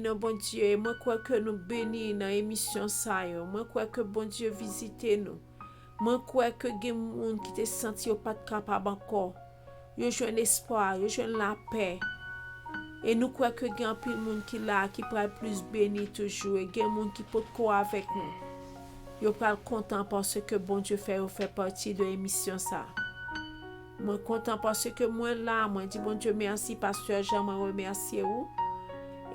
non, bon Dieu. Et moi, crois que nous bénis dans l'émission ça. Moi, crois que bon Dieu visite nous. Moi, crois que il y a des gens qui te senti pas capable encore. Yo joue espoir, yo joue la paix. Et nous croyons que il y a un monde qui là, qui pourra plus béni toujours. Et il y a un monde qui peut croire avec nous. Yo pas content parce que bon Dieu fait partie de l'émission ça. Moi content parce que moi là, moi dis bon Dieu merci pasteur Jean, moi remercie vous.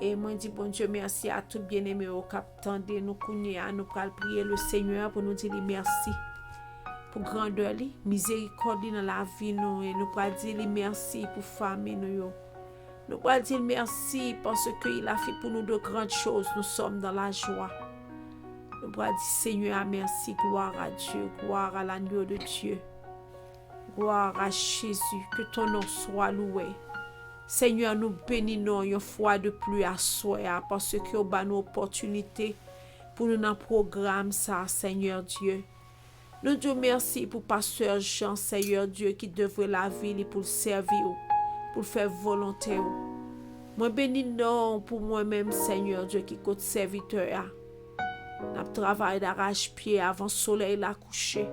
Et moi dis bon Dieu merci à tout bien-aimé au cap tendez nous connait nous pral prier le Seigneur pour nous dire merci. Pour grandeur li, miséricorde dans la vie nous et nous pral dire merci pour famille nous. Nous pral dire merci parce que il a fait pour nous de grandes choses, nous sommes dans la joie. Nous pral dire Seigneur merci, gloire à Dieu, gloire à l'agneau de Dieu. Gloire à Jésus, que ton nom soit loué. Seigneur, nous bénissons une fois de plus à soi parce que nous avons une opportunité pour nous dans le programme ça, Seigneur Dieu. Nous disons merci pour pasteur Jean, Seigneur Dieu, qui devrait la vie pour servir, pour faire volonté. Moi bénis non pour moi-même, Seigneur Dieu, qui compte serviteur. Nous travaillons d'arrache-pied avant le soleil la coucher.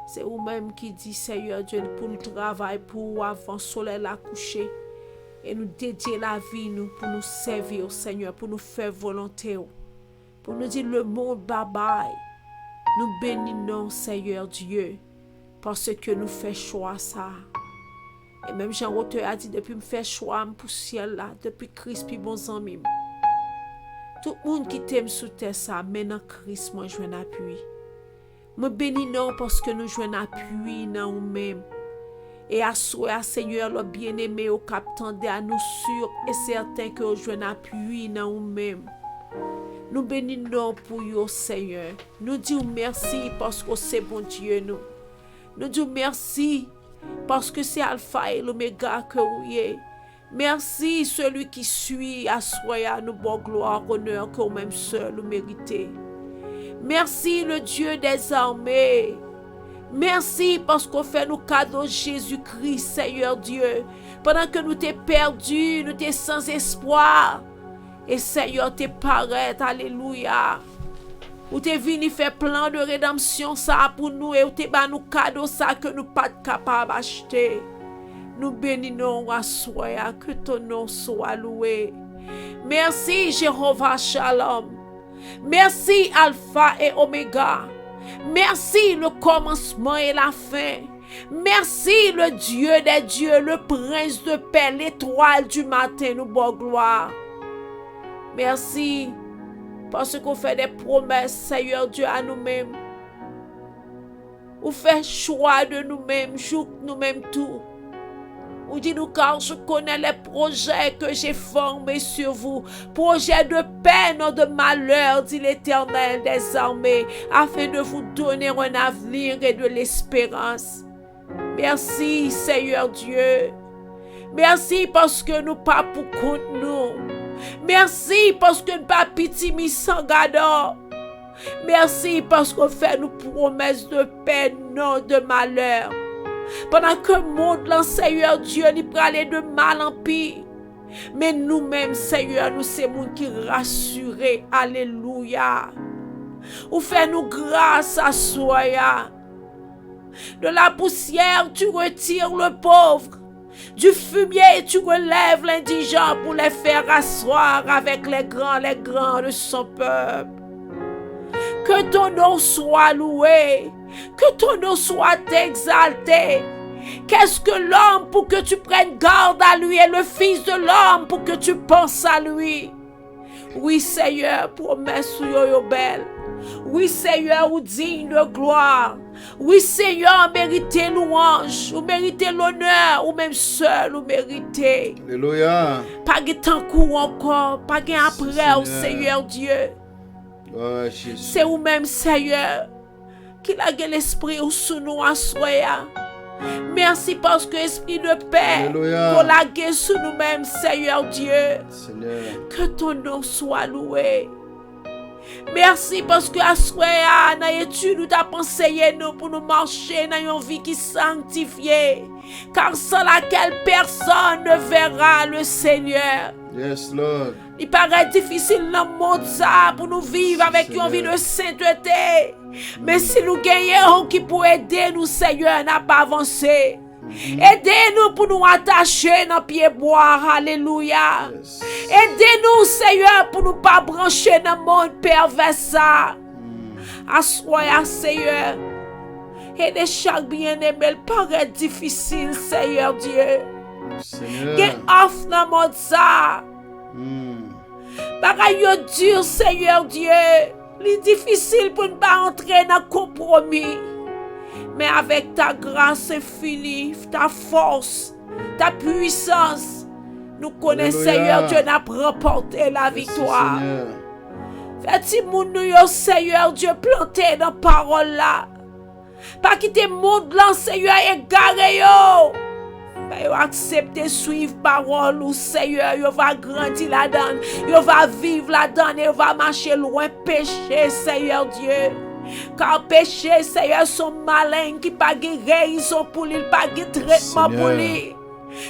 C'est vous-même qui dit, Seigneur Dieu, pour nous travailler pour avant le soleil la coucher. Et nous dédier la vie nous pour nous servir, Seigneur, pour nous faire volonté. Pour nous dire le monde bye-bye. Nous bénissons, Seigneur Dieu, parce que nous faisons choix ça. Et même Jean-Roteur a dit, depuis me faire choix pour ciel là, depuis Christ puis bon ami. Tout le monde qui t'aime sous terre ça, maintenant Christ, moi je un appui. Moi bénissons parce que nous jouons un appui dans nous-mêmes. Et à soi, Seigneur, le bien-aimé au cap tendez à nous sûr et certain que nous jouons un appui dans nous-mêmes. Nous bénissons pour vous, Seigneur. Nous disons merci parce que c'est bon Dieu nous. Nous disons merci parce que c'est Alpha et l'Oméga que vous êtes. Merci celui qui suit à soi nous bon gloire, honneur que vous-même seul vous méritez. Merci le Dieu des armées. Merci parce qu'on fait nos cadeaux Jésus-Christ, Seigneur Dieu. Pendant que nous t'es perdus, nous t'es sans espoir. Et Seigneur, t'es paraît, alléluia. Ou t'es venu faire plan de rédemption ça pour nous et ou t'es bas nous cadeaux ça que nous pas capables d'acheter. Nous bénissons à soi, que ton nom soit loué. Merci Jéhovah Shalom. Merci Alpha et Oméga. Merci le commencement et la fin. Merci le Dieu des dieux, le prince de paix, l'étoile du matin, nous bon gloire. Merci parce qu'on fait des promesses, Seigneur Dieu, à nous-mêmes. On fait choix de nous-mêmes, joue nous-mêmes tout. On dit nous car je connais les projets que j'ai formés sur vous. Projets de paix, non de malheur, dit l'Éternel des armées, afin de vous donner un avenir et de l'espérance. Merci Seigneur Dieu. Merci parce que nous pas pour compte nous. Merci parce que nous pas pitié mis sans gardant. Merci parce qu'on fait nos promesses de paix, non de malheur. Pendant que le monde, le Seigneur Dieu, nous parle de mal en pire. Mais nous-mêmes, Seigneur, nous sommes qui rassurés. Alléluia. Ou fais-nous grâce à soi. De la poussière, tu retires le pauvre. Du fumier, tu relèves l'indigent pour les faire asseoir avec les grands de son peuple. Que ton nom soit loué. Que ton nom soit exalté. Qu'est-ce que l'homme pour que tu prennes garde à lui et le fils de l'homme pour que tu penses à lui? Oui, Seigneur, promesse yo belle. Oui, Seigneur, ou digne de gloire. Oui, Seigneur, méritez louange, ou méritez l'honneur, ou même seul, ou méritez. Alléluia. Pas de temps court encore, pas de après, au Seigneur Dieu. Oh, c'est vous-même, Seigneur, qui a l'esprit sous nous à soi. Merci parce que l'esprit de paix pour la sous nous-mêmes, Seigneur Dieu. Seigneur. Que ton nom soit loué. Merci parce que à soi, dans l'étude, nous t'as conseillé nous pour nous marcher dans une vie qui est sanctifiée. Car sans laquelle personne ne verra le Seigneur. Yes, Lord. Il paraît difficile dans le monde ça pour nous vivre avec une vie de sainteté. Mais si nous gagnons qui peut aider nous, Seigneur, n'a pas avancé. Aidez-nous pour nous attacher dans pied bois. Alléluia. Aidez-nous, Seigneur, pour nous pas brancher dans le monde pervers ça. Assoya, Seigneur. Aidez chaque bien-aimé. Il paraît difficile, Seigneur Dieu. Gen off dans le monde ça. Bagay yo dur, Seigneur Dieu. C'est difficile pour ne pas entrer dans le compromis. Mais avec ta grâce infinie, ta force, ta puissance, nous connaissons, Seigneur Dieu, n'a remporté la victoire. Fais-tu nous, Seigneur Dieu, planter dans la parole là. Pas quitter le monde là, Seigneur, égaré yo. Yo accepter suivre parole ou Seigneur, yo va grandir là-dedans, yo va vivre là-dedans, yo va marcher loin péché, Seigneur Dieu. Car péché, Seigneur, sont malins qui pas guérison pour lui, pas de traitement pour lui.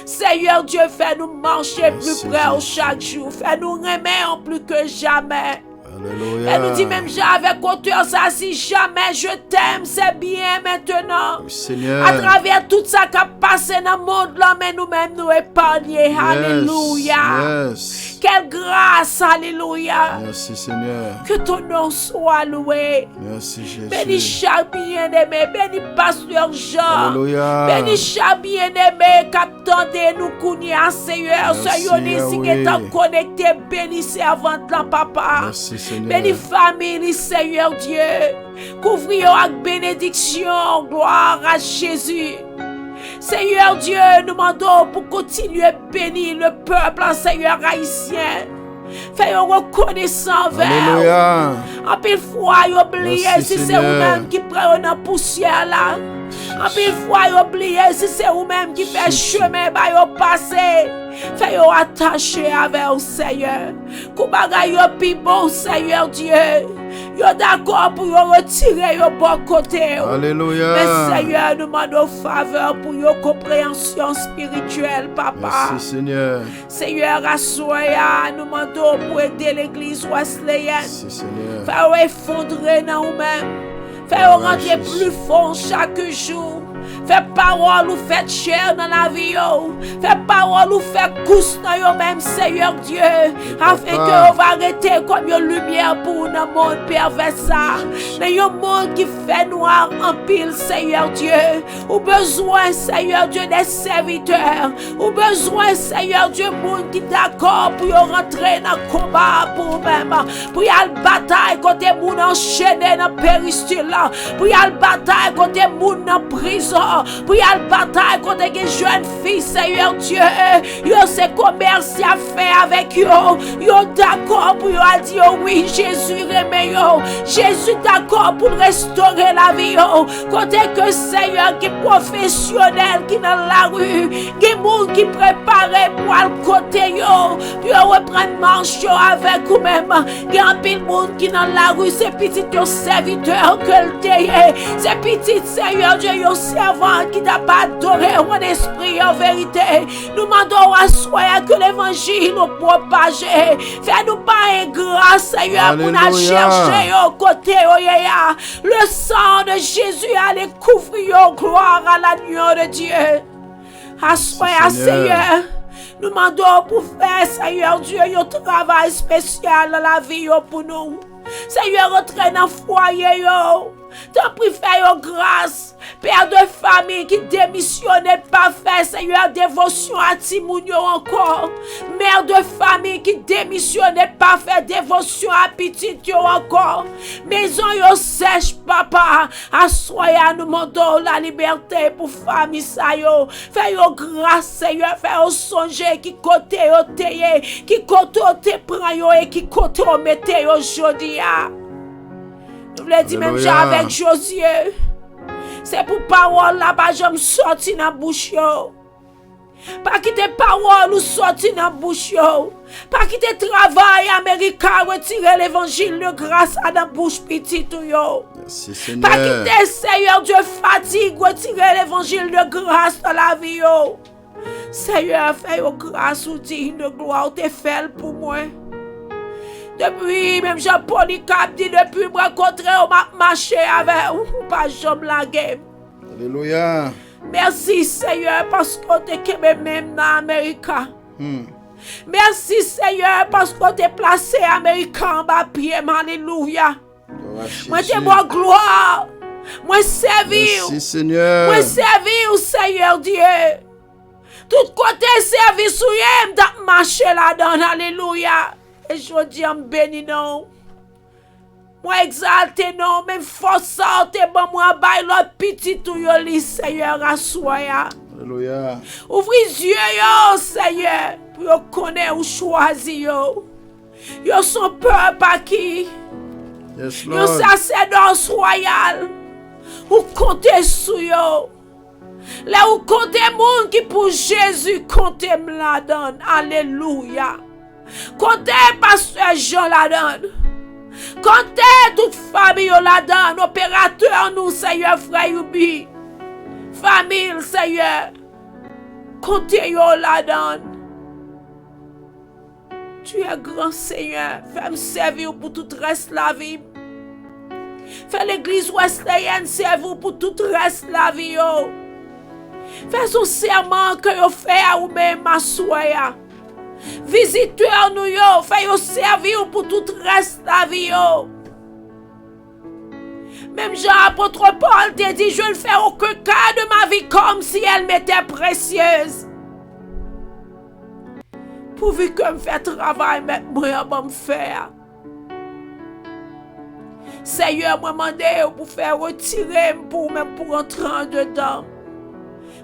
Seigneur Dieu, fais-nous marcher plus près chaque jour, fais-nous remettre plus que jamais. Alléluia. Elle nous dit même avec hauteur ça, si jamais je t'aime, c'est bien maintenant. Oui, Seigneur. À travers tout ça qui a passé dans le monde là, mais nous-mêmes nous épargner. Alléluia. Yes. Quelle grâce, alléluia. Merci Seigneur. Que ton nom soit loué. Merci Jésus. Bénis chaque bien-aimé, bénis pasteur Jean. Alléluia. Bénis chaque bien-aimé, capitaine nous connaît, Seigneur. Soyons ici qui est connecté, bénis servante là, papa. Merci Seigneur. Bénis famille, Seigneur Dieu. Couvrir avec bénédiction, gloire à Jésus. Seigneur Dieu, nous demandons pour continuer à bénir le peuple, Seigneur haïtien. Fais-nous reconnaissant vers. Alléluia. En pile fois, oubliez si c'est vous-même qui prenez la poussière là. En pile fois, oubliez si c'est vous-même qui fait chemin, bah passer. Fais-nous attacher avec le Seigneur. Koubaga yo pi bon, Seigneur Dieu. Yo d'accord pour yo retirer yo bon côté. Alléluia. Mais Seigneur, nous demandons faveur pour yo compréhension spirituelle, papa. Merci Seigneur. Seigneur, assoya, nous demandons pour aider l'église wesleyenne. Merci Seigneur. Fais-nous effondrer dans nous-mêmes. Fais-nous rentrer plus fort chaque jour. Fais parole ou faites chair dans la vie. Fais parole ou faites couche dans vous-même, Seigneur Dieu. Afin que vous va arrêter comme une lumière pour un monde pervers. Dans un monde qui fait noir en pile, Seigneur Dieu. Ou besoin, Seigneur Dieu, des serviteurs. Ou besoin, Seigneur Dieu, monde qui d'accord pour rentrer dans le combat pour vous-même. Pour y aller bataille côté monde enchaîné dans le péristyle. Pour y aller bataille côté monde dans prison. Pour y aller bataille contre les jeunes filles, Seigneur Dieu. Yo c'est commerce à faire avec yo. Yo d'accord pour yo dire oui, Jésus remet yo. Jésus d'accord pour restaurer la vie yo. Côté que Seigneur qui professionnel qui dans la rue, qui monde qui préparé pour le côté yo. Yo reprendre marche yo avec vous même. Qui en pile monde qui dans la rue, c'est petit yo serviteur que le déye. C'est petit Seigneur Dieu yo servant qui t'a pas adoré en esprit en vérité. Nous demandons à soi que l'évangile nous propage. Fais-nous pas une grâce, Seigneur, pour nous chercher au côté. Le sang de Jésus allait couvrir, gloire à l'agneau de Dieu. Assoya, Seigneur. Nous demandons pour faire, Seigneur Dieu, un travail spécial dans la vie pour nous. Seigneur, rentrez dans le foyer. T'en prie, fais grâce. Père de famille qui démissionne pas faire, Seigneur, dévotion à Timounio encore. Mère de famille qui démissionne pas faire dévotion à petite encore. Maison yo sèche, papa. Assoya, nous demandons la liberté pour famille ça yo. Fais yo grâce, Seigneur, fais yo songer qui côté yo teye, qui côté te prend yo et qui côté yo mette yo jodi. Nous voulons dire même avec Josué. C'est pour parole là-bas, je me sorti dans la bouche. Pas quitter parole ou sorti dans la bouche. Pas quitter travail américain, retirer l'évangile de grâce à la bouche petite. Merci Seigneur. Pas quitter Seigneur Dieu fatigue, retirer l'évangile de grâce dans la vie. Seigneur, fais grâce ou digne de gloire, t'es fait pour moi. Depuis, même Jean-Paul Cap dit, depuis me rencontrer, on m'a marché avec ou pas jambe la game. Alléluia. Merci Seigneur parce qu'on te kebe même dans l'Amérique. Merci Seigneur parce qu'on te placé Américain en bas pied. Alléluia. Moi te bois gloire. Moi servir. Merci Seigneur. Moi servir Seigneur Dieu. Tout côté servir sous yem dans marché là-dedans. Alléluia. Et je dis en béni non. Moi exalté non, même force ça te bon moi bail l'autre petit tout yo li Seigneur assoya. Alléluia. Ouvrez les yeux yo Seigneur pour yo connaître ou choisir yo. Yo son peuple à qui? Yes, Yo Lord. sacerdoce royal. Ou comptez sur yo. Là où comptez moun qui pour Jésus comptez la donne. Alléluia. Comptez pasteur Jean la donne. Comptez toute famille la donne. Opérateur nous Seigneur frère Yubi. Famille Seigneur. Comptez yo la donne. Tu es grand Seigneur. Fais-moi servir pour tout reste la vie. Fais l'église wesleyenne servir pour tout reste la vie. Yo. Fais son serment que yo fait ou même ma soya. Visiteur nous yo. Fais yo servir pour tout reste la vie. Yo. Même Jean-Apôtre Paul te dit, je ne fais aucun cas de ma vie comme si elle m'était précieuse. Pourvu que me fait travail, mais moi, je me faire. Seigneur, moi, demande pour faire retirer, pour même pour entrer en dedans.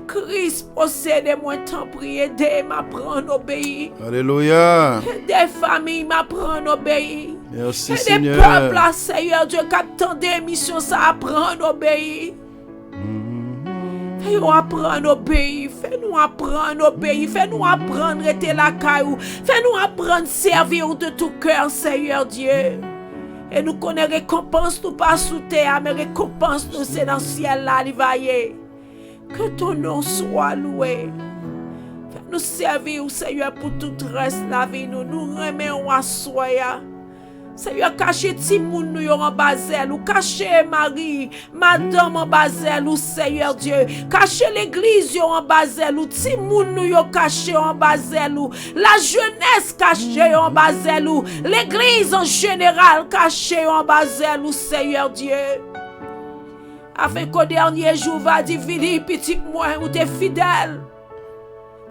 Christ possède moi temps prier, aider m'apprendre à obéir. Alléluia. Des familles m'apprendre à obéir. Merci Et des Seigneur. peuples, là, Seigneur Dieu, qui attendent des missions, ça apprendre à obéir. Fais-nous apprendre à obéir, fais-nous apprendre à obéir, fais-nous apprendre à être la caillou, fais-nous apprendre à servir de tout cœur, Seigneur Dieu. Et nous connaissons récompense, nous pas sous terre, mais récompense, nous c'est dans le ciel là, l'Ivaillé. Que ton nom soit loué. Fais-nous servir, Seigneur, pour tout reste la vie, nous remettons à soya. Seigneur, cachez Timoun nous en Basel, ou cachez Marie, Madame en Basel, ou Seigneur Dieu, cachez l'église en Basel, ou Timoun nous cachez en Basel, ou la jeunesse cachée en Basel, ou l'église en général cachée en Basel, ou Seigneur Dieu. Afin qu'au dernier jour va dire, vini petit moi, ou t'es fidèle.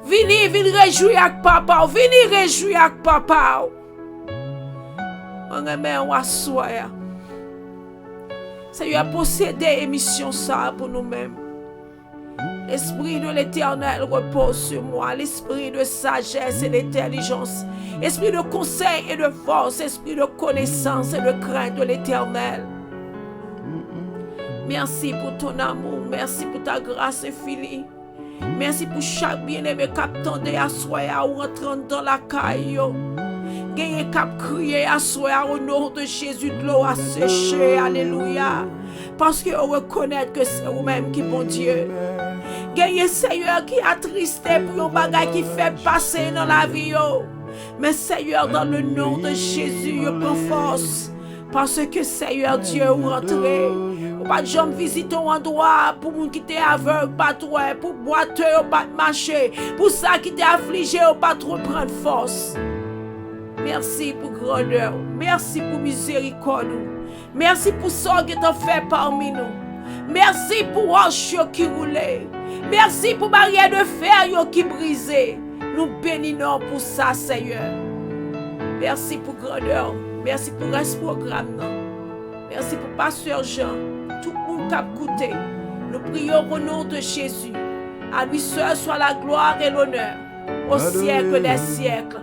Vini réjouir avec papa, vini réjouir avec papa. On remet un soya. Seigneur, posséder émission ça pour nous-mêmes. L'esprit de l'Éternel repose sur moi. L'esprit de sagesse et d'intelligence. Esprit de conseil et de force. Esprit de connaissance et de crainte de l'Éternel. Merci pour ton amour. Merci pour ta grâce infinie. Merci pour chaque bien-aimé qui attendait à soya ou rentrant dans la caille. Gagne cap crier à soi au nom de Jésus, de l'eau à sécher, alléluia. Parce que on reconnaît que c'est vous-même qui bon Dieu. Gagne Seigneur qui a tristé pour un bagage qui fait passer dans la vie. Mais Seigneur, dans le nom de Jésus, je prends force. Parce que Seigneur Dieu, vous rentrez. Ou pas de jambe visiter un endroit pour moun qui t'est aveugle, pas trop, pour boiteux, pas marcher. Pour ça qui t'est affligé, pas trop prendre force. Merci pour grandeur. Merci pour miséricorde. Merci pour ça que tu as fait parmi nous. Merci pour roche qui roulait. Merci pour barrière de fer qui brisait. Nous bénissons pour ça, Seigneur. Merci pour grandeur. Merci pour ce programme. Merci pour Pasteur Jean. Tout le monde qui a écouté. Nous prions au nom de Jésus. À lui seul soit la gloire et l'honneur. Au siècle des siècles.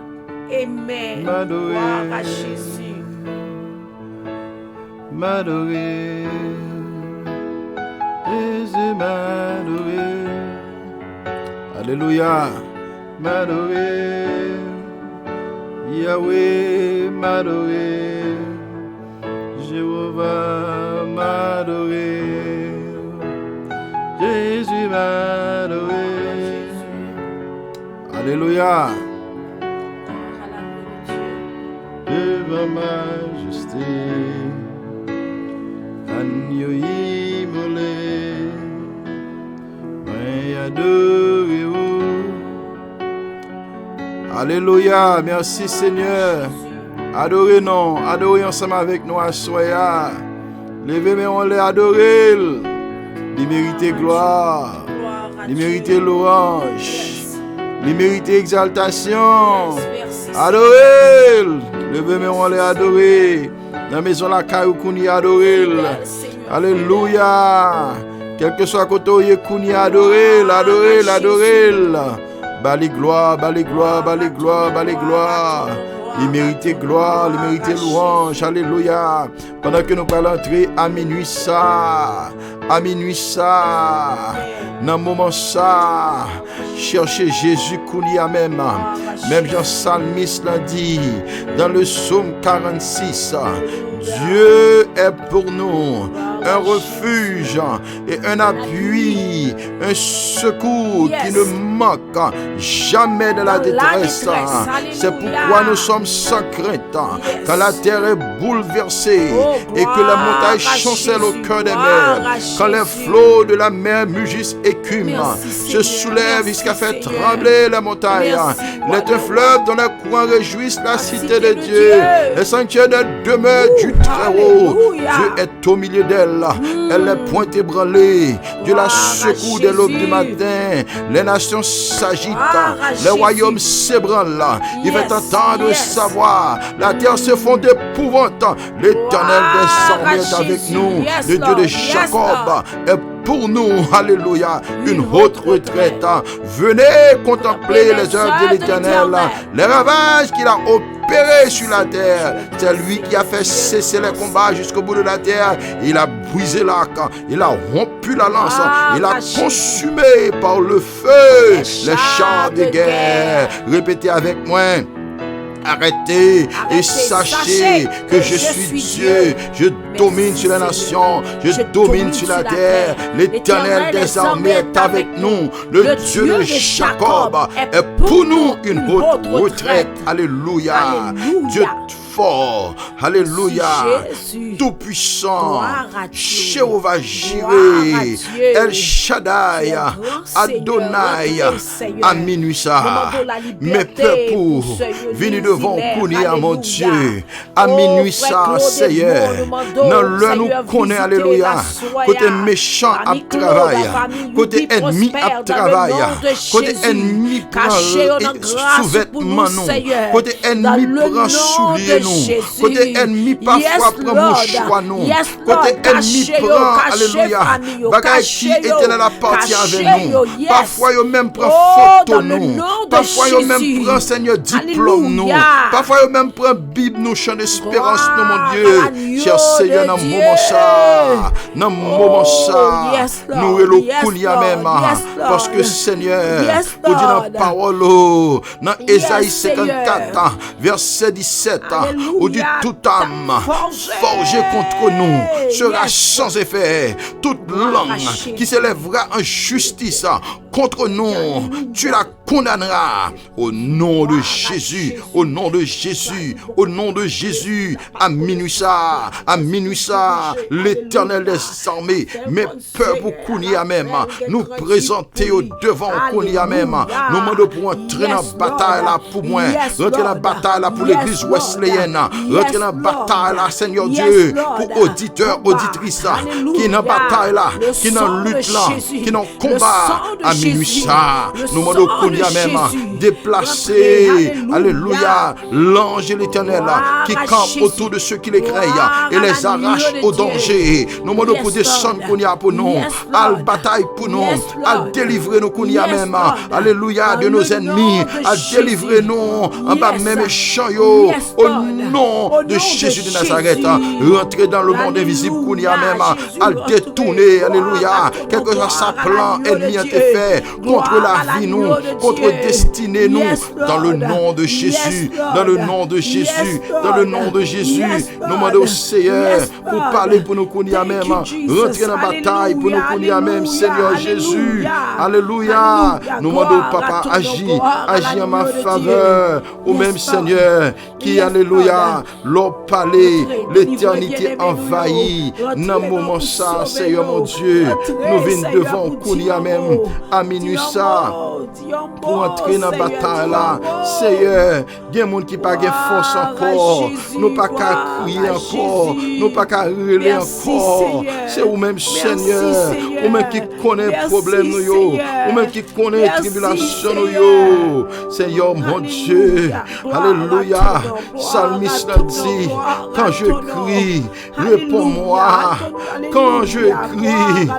Amen. Gloire à Jésus. M'adorer. Jésus m'adorer. Alléluia. M'adorer. Yahweh m'adorer. Jéhovah m'adorer. Jésus m'adorer. Alléluia. Devant sa majesté. Agneau immolé, moi adoré vous. Alléluia, merci Seigneur. Adorez nous, adorez ensemble avec nous à soya. Levez mais on les adorer. Il mérite gloire, il mérite louange, il mérite exaltation. Adorez, levez mais on les adorer. Dans la maison la caille qu'on y adorer. Alléluia. Quel que soit côté où qu'on y adorer, l'adorer, l'adorer. Bali gloire, bali gloire, bali gloire, bali gloire. Il mérite gloire, il mérite louange. Alléluia. Pendant que nous allons entrer à minuit ça, dans le moment ça, cherchez Jésus qu'on y a même. Même Jean Psalmiste l'a dit dans le psaume 46. Dieu est pour nous un refuge et un appui, un secours qui ne manque jamais de la détresse. C'est pourquoi nous sommes sans crainte quand la terre est bouleversée et que la montagne chancelle au cœur des mers, quand les flots de la mer mugissent écument, se soulèvent jusqu'à faire trembler la montagne. Il est un fleuve dont les courants réjouissent la cité de Dieu, le sanctuaire de demeure du Très-Haut. Dieu est au milieu d'elle, elle est point ébranlée. Dieu la secoue dès l'aube du matin. Les nations s'agitent, les royaumes s'ébranlent. Il fait entendre sa voix, la terre se fond d'épouvante. L'Éternel des armées est avec nous, le Dieu de Jacob est pour nous, alléluia, une haute retraite. Venez contempler les œuvres de l'Éternel, les ravages qu'il a opérés sur la terre. C'est lui qui a fait cesser les combats jusqu'au bout de la terre. Il a brisé l'arc, il a rompu la lance, il a consumé par le feu les chars de guerre. Répétez avec moi. Arrêtez et sachez que je suis Dieu. Je domine sur les nations, je domine sur la terre. L'Éternel des armées est avec nous. Le Dieu de Jacob est pour nous une haute retraite. Alléluia. Dieu fort, alléluia, tout puissant, Jéhovah Jireh, El Shaddai, Adonai, à minuit ça, mes peuples, venez devant Kounia, mon Dieu, à minuit ça, Seigneur, dans l'heure nous connaît, alléluia, côté méchant à travail, côté ennemi à travail, côté ennemi prend sous-vêtement nous, côté ennemi prend soulier nous, côté ennemi parfois prend mouchoir nous, côté ennemi prend, alléluia, bagaille qui était dans la partie avec nous, parfois yo même prend photo nous, parfois yo même prend Seigneur diplôme nous, parfois yo même prend Bible nous, chant d'espérance nous, mon Dieu, cher Seigneur, dans le moment ça, nous relou Kounia même, parce que Seigneur, vous dit dans la parole, dans Ésaïe 54, verset 17, où dit toute âme forgée contre nous sera sans effet. Toute langue qui s'élèvera en justice contre nous, tu la condamneras. Au nom de Jésus, au nom de Jésus, au nom de Jésus. À minuit ça, l'Éternel des armées, mes peuples Kounia même, nous présenter au devant Kounia même. Nous demandons pour entrer dans la bataille là pour moi, rentrer dans la bataille là pour l'église wesleyenne, rentrer dans la bataille là, Seigneur Dieu, pour auditeurs, auditrices qui dans la bataille là, qui dans la lutte là, qui dans le combat. À minuit ça, nous demandons Kounia même déplacer, alléluia, l'ange de l'Éternel qui campe autour de ceux qui les craignent et les arrache au danger. Nous demandons pour descendre Kounia pour nous, à la bataille pour nous, à délivrer nous Kounia même, alléluia, de nos ennemis, à délivrer nous en bas même méchants yo, au nom de Jésus de Nazareth. Rentrer dans le monde invisible Kounia même, à détourner, alléluia, quelque chose sa plan ennemi a été fait fait contre la vie, nous, contre destinée, nous, dans le nom de Jésus, dans le nom de Jésus, dans le nom de Jésus. Nous demandons au Seigneur pour parler pour nous qu'on y a même, rentrer dans la bataille pour nous qu'on y a même, Seigneur Jésus. Alléluia. Nous demandons, Papa, agis en ma faveur, au même Seigneur, qui, alléluia, leur palais, l'éternité envahie. Dans le moment ça, Seigneur mon Dieu, nous venons devant qu'on y a même, à minuit ça, pour entrer dans la bataille là. Seigneur, il y a des gens qui n'ont pas de force encore, nous pas qu'à crier encore, nous pas qu'à râler encore. C'est vous-même, Seigneur, vous-même qui connaît le problème, vous-même qui connaît la tribulation. Seigneur mon Dieu, alléluia. Psalmiste a dit, quand je crie, réponds-moi. Quand je crie,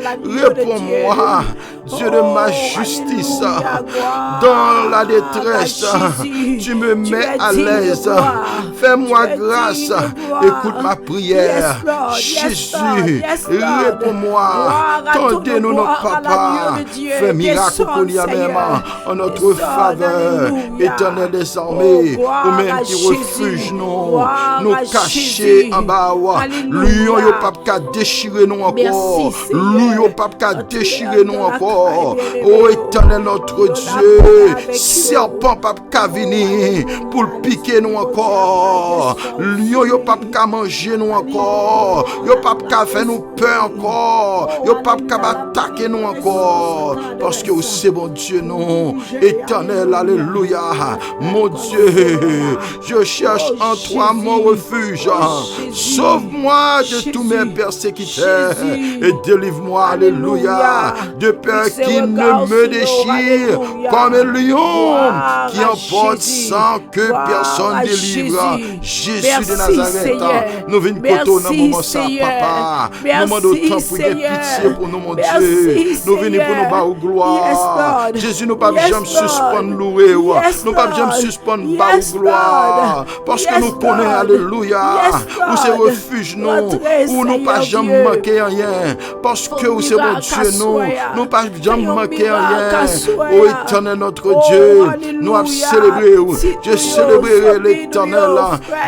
réponds-moi. Dieu de ma justice, dans la détresse, tu me mets à l'aise. Fais-moi grâce. Écoute ma prière. Jésus, réponds-moi. Tendez-nous notre papa. Fais miracle pour nous même en notre faveur. Éternel des armées, ou même qui refuge nous cacher en bas. Lion yo pas déchirer nous encore. Lion pas déchirer nous encore. Oh éternel notre Dieu, serpent pas venir pour piquer nous encore. Lion yo pas manger nous encore. Yo pas faire nous peur encore. Yo pas attaquer nous encore. Parce que c'est bon Dieu non. Éternel, alléluia. Mon Dieu, je cherche en toi mon refuge. Sauve-moi de tous mes persécuteurs et délivre-moi, alléluia, de peur qui ne me déchire comme un lion qui emporte sans que personne délivre. Jésus de Nazareth, nous venons côté dans moment ça, papa. Nous demandons autant pour pitié pour nous, mon Dieu. Nous venons pour nous battre au gloire. Jésus, nous ne pouvons jamais suspendre louer. Nous ne pouvons jamais suspendre battre au gloire. Parce que nous connaissons, alléluia, où c'est refuge, nous, où nous ne pouvons jamais manquer rien. Parce que où c'est mon Dieu, nous ne pouvons jamais manquer rien. Ô éternel, notre Dieu, nous avons célébré. Je célébrerai l'éternel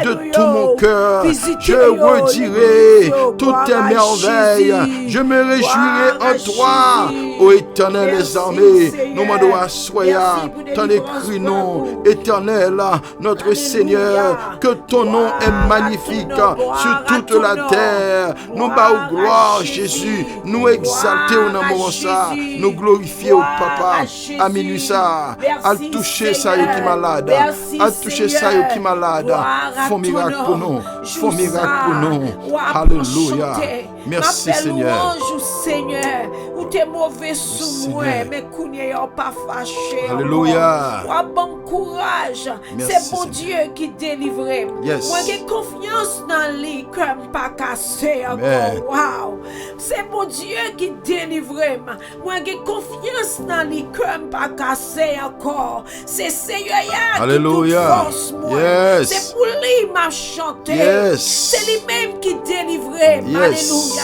de tout mon cœur. Je redirai toutes tes merveilles. Je me réjouirai en toi, ô éternel des armées. Nous demandons à soya, t'en écris non, éternel, notre Seigneur, que ton nom est magnifique sur toute la terre. Nous bas gloire, Jésus, nous exalter au moment ça, nous glorifier au Papa, à minuit ça, à toucher ça qui malade, à toucher ça qui malade. Font miracle pour nous, font miracle pour nous. Alléluia. Merci Seigneur. Seigneur, ou t'es mauvais sous moi, mais qu'on pas fâché. Alléluia. Bon courage. C'est bon Dieu qui délivre. Moi j'ai confiance dans lui comme pas cassé encore. Wow. C'est bon Dieu qui délivre. Moi j'ai confiance dans lui comme pas cassé encore. C'est Seigneur qui toute force moi. C'est pour lui m'a chanté. C'est lui-même qui délivre. Alléluia.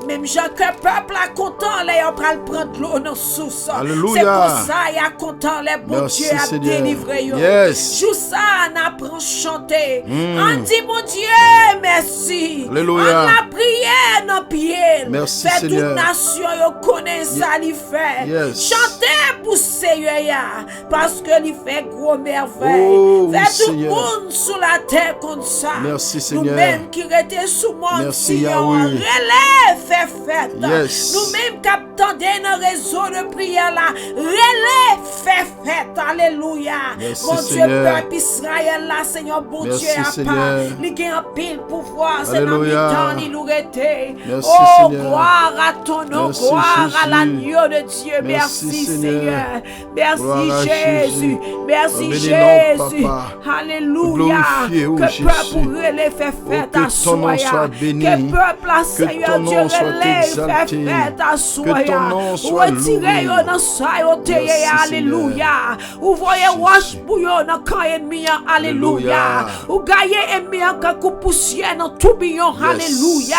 Même Jacques peuple a content les on pral prendre l'eau dans source. C'est pour ça y a content les bon Dieu a délivré. Jou ça on apprend chanter. On dit mon Dieu merci. Alléluia. On a prié dans pied. Merci fait Seigneur. Toute nation yo connaît ça li fait. Chantez pour Seigneur parce que il fait gros merveille. Fait tout le monde sur la terre comme ça. Merci Seigneur. Nous-mêmes qui étaient sous mon merci Yahweh. Relève fait fête. Yes. Nous-mêmes qui attendons dans réseau de prière là. Relève fait fête. Alléluia. Merci, mon Seigneur. Dieu, peuple Israël là, Seigneur, bon merci, Dieu, à Seigneur. part. Il gagne un pile pouvoir. C'est dans le temps, il nous était. Merci, Oh, Seigneur. gloire à ton nom, Merci, gloire Jésus. à l'agneau de Dieu. Merci, Merci, Seigneur. Seigneur. Merci, Gloire à Jésus. Jésus. Merci, Bénis-nous, Jésus. Papa. Alléluia. Glorifié, oh, Que Jésus. peuple relève fait Oh, fête que à ton nom soi. soit béni. Que peuple, à Que Seigneur ton Dieu, nom soit relève fait exalté. fête à soi. Que ton nom soit Retirez loué. dans ça, ôtez, Merci, alléluia. Ou voyez wash pour yon dans camp ennemi, alléluia. Ou gagne ennemi en coup poussière dans tourbillon, alléluia.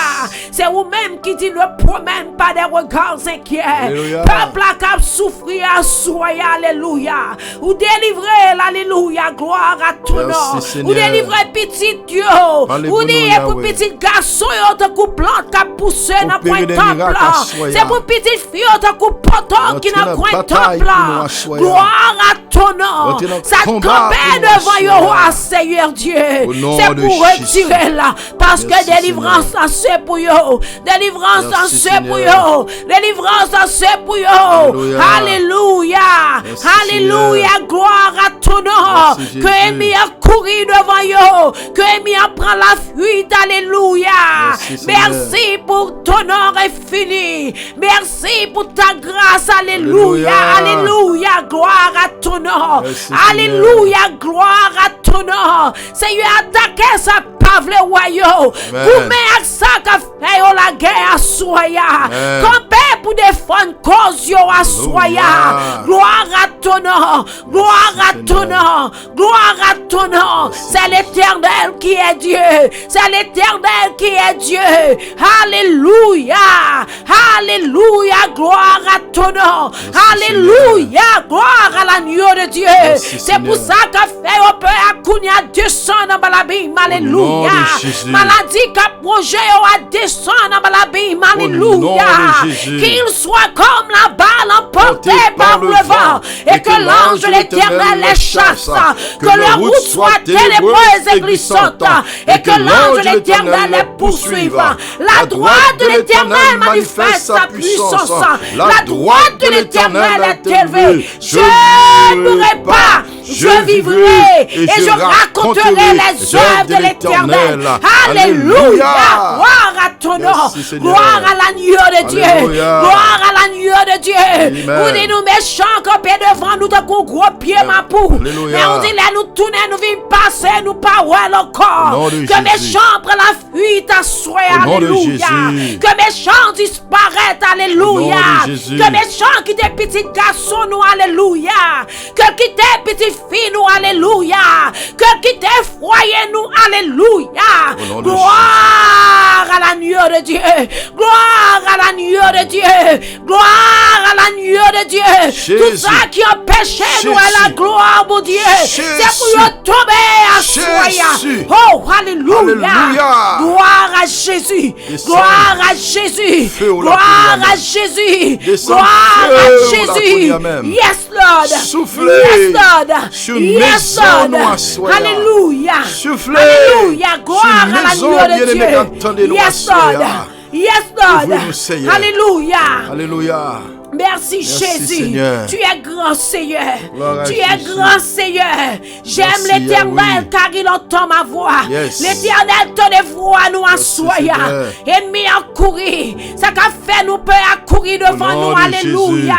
C'est vous-même qui dit ne promène pas des regards inquiets. Alléluia. Peuple a qu'à souffrir, à soyer, alléluia. Ou délivrer, alléluia, gloire à ton nom. Merci, Seigneur. Ou délivrer petit Dieu. Alléluia, Ou dire pour Yahweh. petit garçon, te coupe plante, qui poussé dans le Opérer coin des temple. miracles à soyer. C'est pour petit fille, te coupe poton qui dans le coin bataille temple. pour nous à soyer. Gloire à ton nom. Entrez dans Ça combat campait pour nous à devant soyer. Yahweh, Seigneur Dieu. Au nom C'est de pour Jésus. retirer là. Parce Merci, que délivrance, ça c'est pour yo. Délivrance, ça Merci, c'est pour Seigneur. yo. Délivrance, ça c'est pour yo. Alléluia. Alléluia. Merci, Alléluia. Seigneur. Gloire à ton nom. Merci, Jésus. Que Emi a couru devant yo. Que Emi a prend la fuite. Alléluia. Merci, Seigneur. Merci pour ton nom infini. Merci pour ta grâce. Alléluia. Alléluia. Alléluia. Gloire à ton nom. Merci, Alléluia. Gloire à ton nom. Seigneur, attaquez ça pavle royaume. Vous mettez ça qu'a fait la guerre à soya. Amen. Campez pour défendre cause yo à soya. Alléluia. Gloire à ton nom. Gloire à Merci, ton Seigneur. nom. Gloire à ton nom. Merci, C'est l'Éternel qui est Dieu. C'est l'Éternel qui est Dieu. Alléluia. Alléluia. Gloire à ton nom. Merci, Alléluia. Gloire à l'agneau de Dieu. Merci, C'est pour Seigneur. ça qu'a fait au peu à Kounia descendre dans l'abîme. Alléluia. de Jésus. Maladie qu'a projet à descendre dans l'abîme. Alléluia. nom de Jésus. Qu'il soit comme la balle emportée Porté par le vent. Et que l'ange de l'Éternel les chasse. Que leur route soit ténébreuse et glissante. Et que l'ange de l'Éternel les poursuive. La droite de l'Éternel manifeste sa puissance. La droite de l'Éternel est élevée. Je ne mourrai pas. Je vivrai et je raconterai les œuvres de l'Éternel. Alléluia. Gloire à ton nom. Merci, Seigneur. Gloire à l'agneau de Dieu. Alléluia. Gloire à l'agneau de Dieu. Amen. Vous dites nous méchants campés devant nous de gros pieds ma pou. Alléluia. Mais on dit là nous tourner, nous vîmes passer, nous pas ouais encore. Au nom de Que Jésus. méchants prennent la fuite à soi. Au nom de Alléluia. Jésus. Que méchants disparaissent. Alléluia. Au nom de Jésus. Que méchants qui des petits garçons nous. Alléluia. Que qui des petites filles nous. Alléluia. Que qui des foyers nous. Alléluia. Au nom de Gloire à l'agneau de Dieu. Gloire à l'agneau de Dieu. Gloire à l'agneau de Dieu. Jésus. Tout ça qui empêche nous à la Jésus. gloire, mon Dieu. Jésus. C'est pour nous tomber à soya. Jésus. Oh, alléluia. Alléluia. Gloire à Jésus. Descends. Gloire à Jésus. Feu au Gloire lac, à Jésus. Descends. Gloire Feu à au lac, Jésus. même. Yes, Lord. Soufflez Yes, Lord. sur Yes, maison Lord. nous à soya. Alléluia. Soufflez Alléluia. Gloire sur à maison l'agneau de bien-aimé Dieu. qu'attendez-nous à Yes, Lord. soya. Yes, Lord. Ouvre-nous, Seigneur. Alléluia. Alléluia. Merci Jésus. Seigneur. Tu es grand Seigneur. Gloire à Tu es Jésus. grand Seigneur. J'aime Merci, l'Éternel Yahweh. car il entend ma voix. Yes. L'Éternel te dévoie nous à soya. Seigneur. Et mis à courir. Ça qu'a fait nous peut à courir devant nom nous. de Alléluia.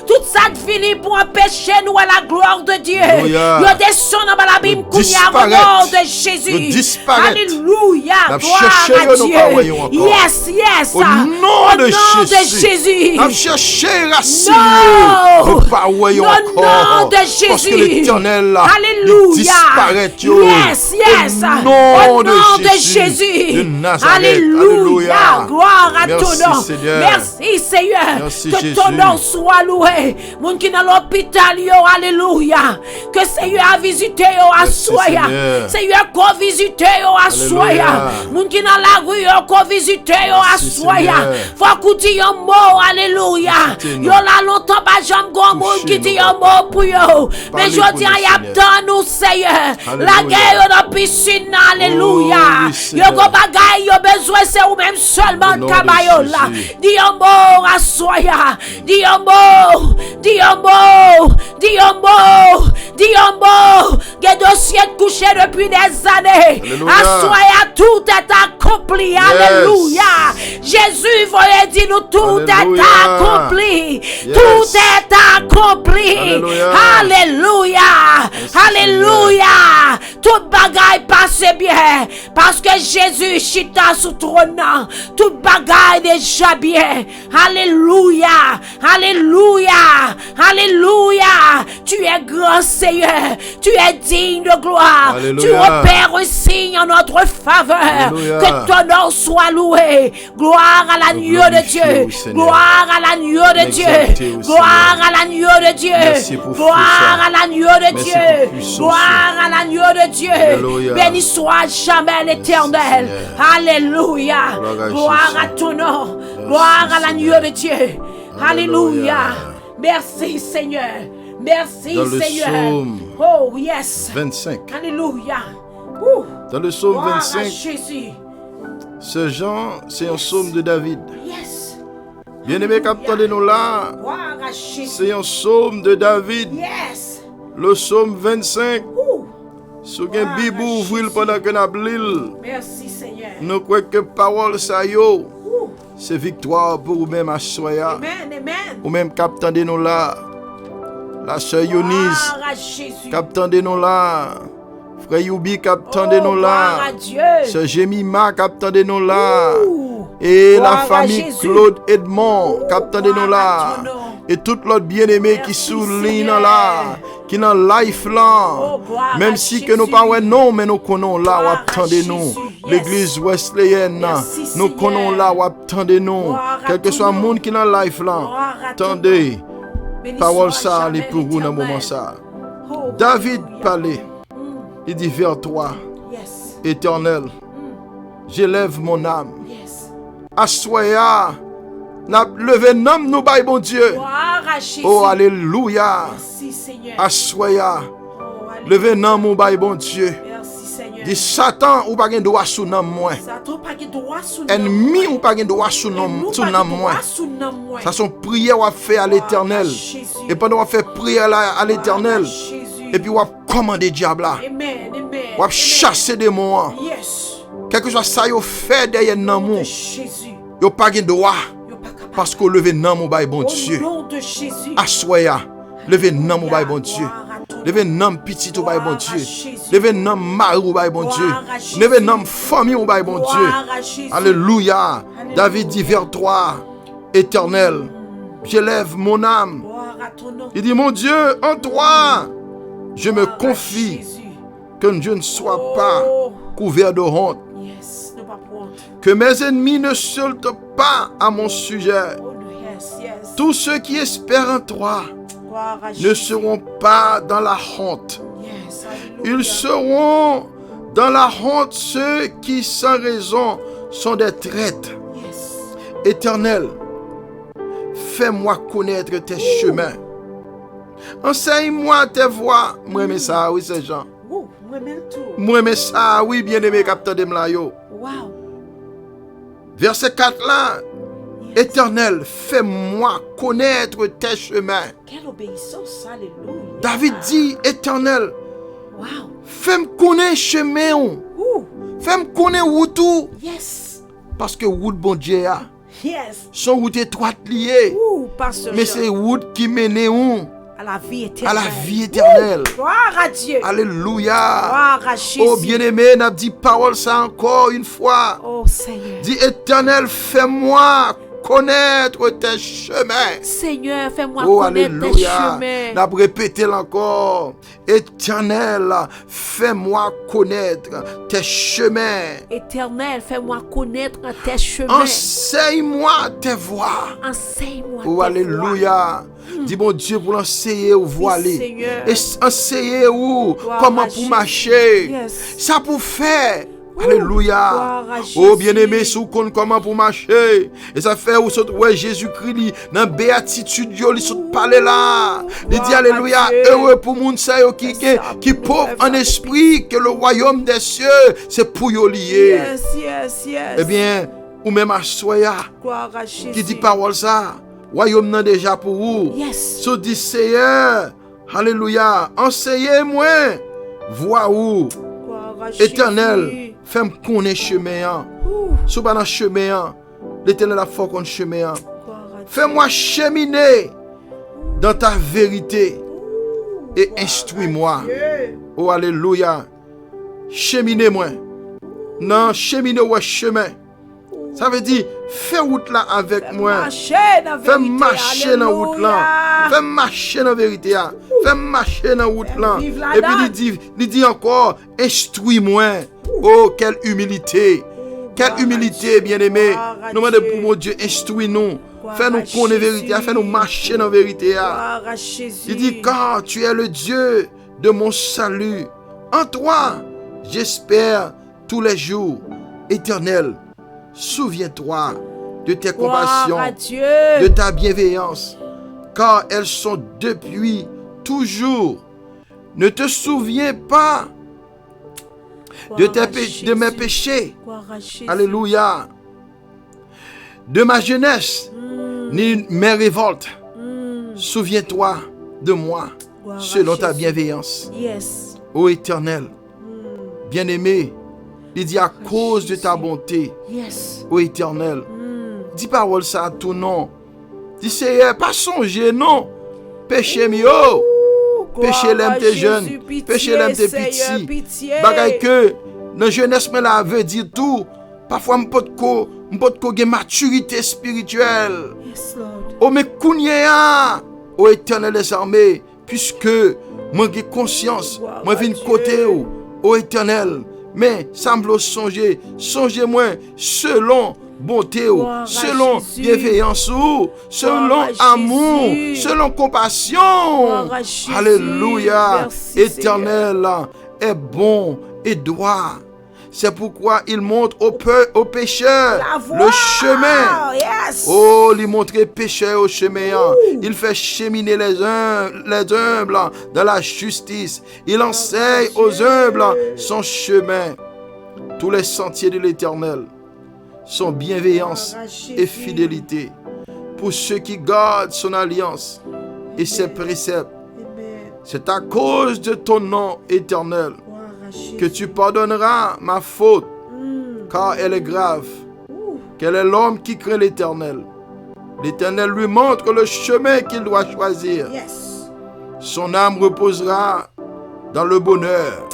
Tout ça finit pour empêcher nous à la gloire de Dieu. Alléluia. Yo descend dans la Bible Nous au nom disparaître. de Jésus. Nous disparaître. Alléluia. Nous Gloire chercher, à nous pas voyons Dieu. encore. Yes, yes. Au nom de Jésus. Jésus. Nous chercher racine. Non. Nous pas voyons Au encore. nom de Jésus. Parce que l'Éternel là, Alléluia. il disparaît. Yo. Yes, yes. Au nom Au de nom de Jésus. Jésus. De Nazareth. Alléluia. Gloire à Merci, ton nom. Seigneur. Merci Seigneur. Merci, que Jésus. ton nom soit loué. Moun qui dans l'hôpital yo. Alléluia. Que Seigneur a visité yo à Merci, soya. Seigneur. Seigneur qu'on visité yo à Alléluia. soya. Moun qui dans la rue yo qu'on visité yo à Merci, soya. Seigneur. Faut qu'on dise un mot. Alléluia. Visitez-nous. Yo là longtemps pas jamais gon moun qui dit un mot pour yo. Mais Parlez je pour dis nous, y a Seigneur. dans nous Seigneur. Alléluia. La guerre yo dans piscine. Alléluia. Oh, oui, Yo Seigneur. go bagay yo besoin c'est ou même seulement Au nom de kabayo là. Jésus. Dis un mot à soya. Dis un mot. Dis un mot. Dis un mot. Dis un mot. Des dossiers couchés depuis des années. Alléluia. À soya tout est accompli. Alléluia. Jésus voulait dire nous tout est Alléluia. accompli. Yes. Tout est accompli. Alléluia. Alléluia. Alléluia. Toute bagaille passe bien. Parce que Jésus chita sous trône. Toute bagaille déjà bien. Alléluia. Alléluia. Alléluia. Tu es grand Seigneur. Tu es digne de gloire. Alléluia. Tu opères un signe en notre faveur. Alléluia. Que ton nom soit loué. Gloire à l'agneau de Dieu. Gloire à l'agneau de Dieu. Gloire à l'agneau de Dieu. Gloire à l'agneau de Dieu. Gloire à l'agneau de Dieu. Béni soit jamais l'Éternel. Alléluia. Gloire à ton nom. Gloire à l'agneau de Dieu. Alléluia. Merci Seigneur. Merci Seigneur. Oh yes. 25. Alléluia. Dans le psaume Gloire à 25, Jésus. ce Jean, c'est un psaume de David. Yes. Bien-aimé, qu'attendez-nous là, Gloire à Jésus. c'est un psaume de David. Yes. Le psaume 25. Ouh. Si vous avez une Bible, ouvrez-le pendant que nous avons. Merci Seigneur. Nous croyons que parole ça yo, Ouh. c'est victoire pour vous-même à soya. Amen. Amen. Ou même qu'attendez-nous là. La sœur Eunice, Gloire à Jésus. qu'attendez-nous là. Frère Youbi, qu'attendez-nous Gloire là. à Dieu. Sœur Jemima, qu'attendez-nous là. Ouh. Et Gloire la à famille Jésus. Claude Edmond, qu'attendez-nous Gloire là. à ton nom. Et tout l'autre bien-aimé qui Merci, souligne Seigneur. là, qui dans life là. Oh, gloire Même à si Jésus. que nous pas ouais non, mais nous connaissons là, ou Gloire à attendez-nous. Jésus. Yes. L'église wesleyenne, Merci, nous Seigneur. connaissons là, ou attendez-nous. Gloire à Quel que ton soit le nom. monde qui dans life là, Gloire à ton attendez. nom. Béni Parole soit ça, jamais elle est pour vous dans le l'Éternel. moment ça. Oh, David alléluia. parlait, il dit vers toi, Yes. Éternel, j'élève mon âme. Yes. Assoya, n'a levé nom nous bail bon Dieu. Gloire à Jésus. Oh alléluia. Merci Seigneur. Assoya, Oh, alléluia. levé nom mon bail bon Dieu. Merci Seigneur. Dit Satan ou pas gen droit sous nom moi. Satan pas de droit sous nom. Ennemi ou pas gen droit sous nom Nous sous pas nom de moi. droit sous nom moi. Ça son prière ou fait à l'éternel. Jésus. Et pendant on fait prière là à l'éternel, Jésus. et puis on commander diable là. Amen. Amen. On chasser démons. Yes. Quelque chose ça yo fait derrière nom De mon. Jésus. Yo pas gen droit Yo pas capable. parce qu'on levé nom mon bail bon Au Dieu. nom de Jésus. Assoya, levé nom mon bail bon Dieu. Gloire à ton Levé nom petit ou bail bon Gloire à Dieu. Jésus. Levé nom mari ou bail bon Dieu. Gloire à Jésus. Levé nom famille ou bail bon Dieu. Gloire à Jésus. Alléluia. Alléluia. David dit vers toi, Éternel, j'élève mon âme. Gloire à ton nom. Il dit, mon Dieu, en toi, je me Gloire à confie Jésus. que je ne sois pas Oh. couvert de honte. Yes. Ne pas prendre. Que mes ennemis ne sautent pas à mon sujet. Oh no. Yes. Yes. Tous ceux qui espèrent en toi Gloire à ne Jésus. seront pas dans la honte. Yes. Alléluia. Ils seront dans la honte ceux qui sans raison sont des traîtres. Yes. Éternel, fais-moi connaître tes chemins. Enseigne-moi tes voies. Moi, mais ça, oui, c'est Jean. Ouh. Moi-même tout. Moi, mais ça, oui, bien-aimé, capteur de Mlayo. Wow. Verset 4 là. Éternel, fais-moi connaître tes chemins. Quelle obéissance. Alléluia. David dit, Éternel, Wow. fais-moi connaître chemin. Ouh. Fais-moi connaître route. Yes. Parce que route bon Dieu a. Yes. Son route étroite liée. Ouh. Pasteur Mais Jean. c'est route qui mène où? À la vie À éternelle. la vie éternelle. Gloire à Dieu. Alléluia. Gloire à Jésus. Oh bien-aimé, n'a dit parole ça encore une fois. Oh Seigneur. Dis Éternel, fais-moi connaître tes chemins. Seigneur, fais-moi Oh connaître tes alléluia. chemins. N'a répété encore. Éternel, fais-moi connaître tes chemins. Éternel, fais-moi connaître tes chemins. Enseigne-moi tes voies. Enseigne-moi Oh tes alléluia. Dis mon Dieu pour l'enseigner où vous Oui, aller. Seigneur. Et enseigner où, Gloire comment à pour Jésus. marcher. Yes. Ça pour faire. Alléluia. Gloire à Oh Jésus. bien-aimé, sous compte comment pour marcher. Et ça fait où saute ouais Jésus-Christ li, dans béatitude yo li saute parler là. Il dit Gloire à alléluia, Dieu. heureux pour moun sa yo qui pauvre en esprit que le royaume des cieux c'est pour yo lié. Yes, yes, yes. Eh bien, ou même à soya Gloire à Jésus. qui dit parole ça, royaume nan déjà pour vous. Yes. So dit Seigneur, alléluia, enseignez-moi, voix où, Gloire à Jésus. éternel, fais-moi connaître chemin. Ouh. Sous pas dans chemin, l'éternel a fort contre chemin. Gloire à Dieu. Fais-moi cheminer dans ta vérité et Gloire instruis-moi. à Dieu. Oh alléluia. Cheminez-moi. Non, cheminez ouais chemin. Ça veut dire, fais route là avec moi. Marcher dans Fais vérité. marcher dans route là. Alléluia. Fais marcher dans vérité. Fais marcher dans route là. vivre Et la puis il dit encore, instruis-moi. Oh, quelle humilité. Quelle humilité, bien-aimé. Nous demandons pour mon Dieu, instruis-nous. Fais-nous connaître la vérité, fais-nous marcher dans la vérité. Il dit, car tu es le Dieu de mon salut. En toi, j'espère tous les jours. Éternel, souviens-toi de tes compassions, de ta bienveillance, car elles sont depuis toujours. Ne te souviens pas de mes péchés. Alléluia. De ma jeunesse, ni mes révoltes. Souviens-toi de moi, selon ta bienveillance. Ô Éternel, bien-aimé, il dit à cause de ta bonté, ô Éternel. Dis parole ça à tout nom. Dis Seigneur, pas songer, non. Péché mieux. Péché l'aime tes jeunes. Péché l'aime tes petits. Bagay que, dans jeunesse, mais là, veut dire tout. Parfois, m'pot ko gen maturité spirituelle. Oh, mais kounya, ô Éternel des armées, puisque moi j'ai conscience, moi viens côté ô Éternel, mais ça me songer, songez-moi selon bonté, selon bienveillance, selon amour, selon compassion. Alléluia. Éternel est bon et droit. C'est pourquoi il montre aux pécheurs le chemin. Oh, il montre aux pécheurs au chemin. Il fait cheminer les humbles dans la justice. Il enseigne aux humbles son chemin. Tous les sentiers de l'Éternel sont bienveillance et fidélité pour ceux qui gardent son alliance et ses préceptes. C'est à cause de ton nom éternel que tu pardonneras ma faute, car elle est grave. Quel est l'homme qui craint l'Éternel? L'Éternel lui montre le chemin qu'il doit choisir. Son âme reposera dans le bonheur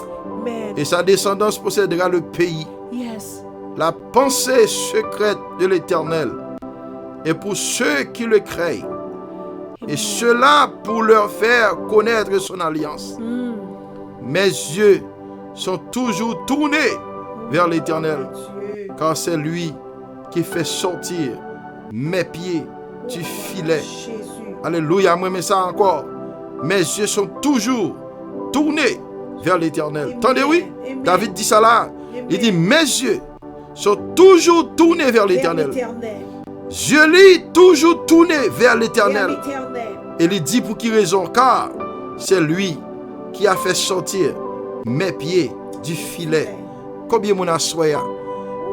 et sa descendance possédera le pays. La pensée secrète de l'Éternel est pour ceux qui le craignent, et cela pour leur faire connaître son alliance. Mes yeux sont toujours tournés vers l'Éternel, car c'est lui qui fait sortir mes pieds du filet. Alléluia, moi, mais ça encore. Mes yeux sont toujours tournés vers l'Éternel. Attendez, oui, David dit ça là. Il dit, mes yeux sont toujours tournés vers l'Éternel. Je lis toujours tourné vers l'Éternel. Et il dit pour qui raison? Car c'est lui qui a fait sortir mes pieds du filet. Combien mon assoya?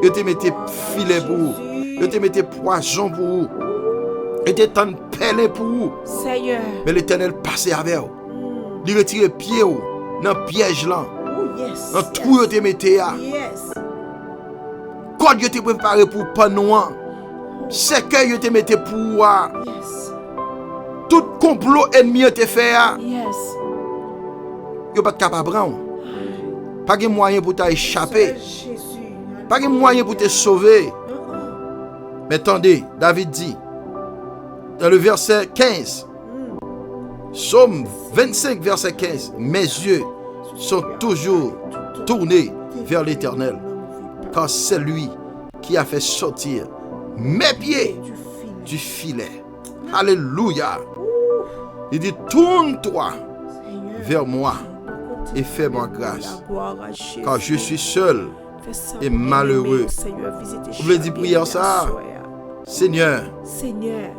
Je te mettais filet pour vous. Je te mettais poison pour vous. Je te tente pelle pour vous. Seigneur. Mais l'Éternel passait avec vous. Il retire pied dans le piège là. Dans tout je te mettais là. Quand je te préparé pour pas noir. C'est que je te mettais pour vous. Tout complot ennemi te fait. Yo pas capable. Pas de moyen pour t'échapper. Pas de moyen pour te sauver. Mais attendez, David dit, dans le verset 15, Psaume 25, verset 15, mes yeux sont toujours tournés vers l'Éternel, car c'est lui qui a fait sortir mes pieds du filet. Alléluia. Il dit, tourne-toi vers moi et fais-moi grâce, car je suis seul et malheureux. Vous voulez dire prière ça? Seigneur,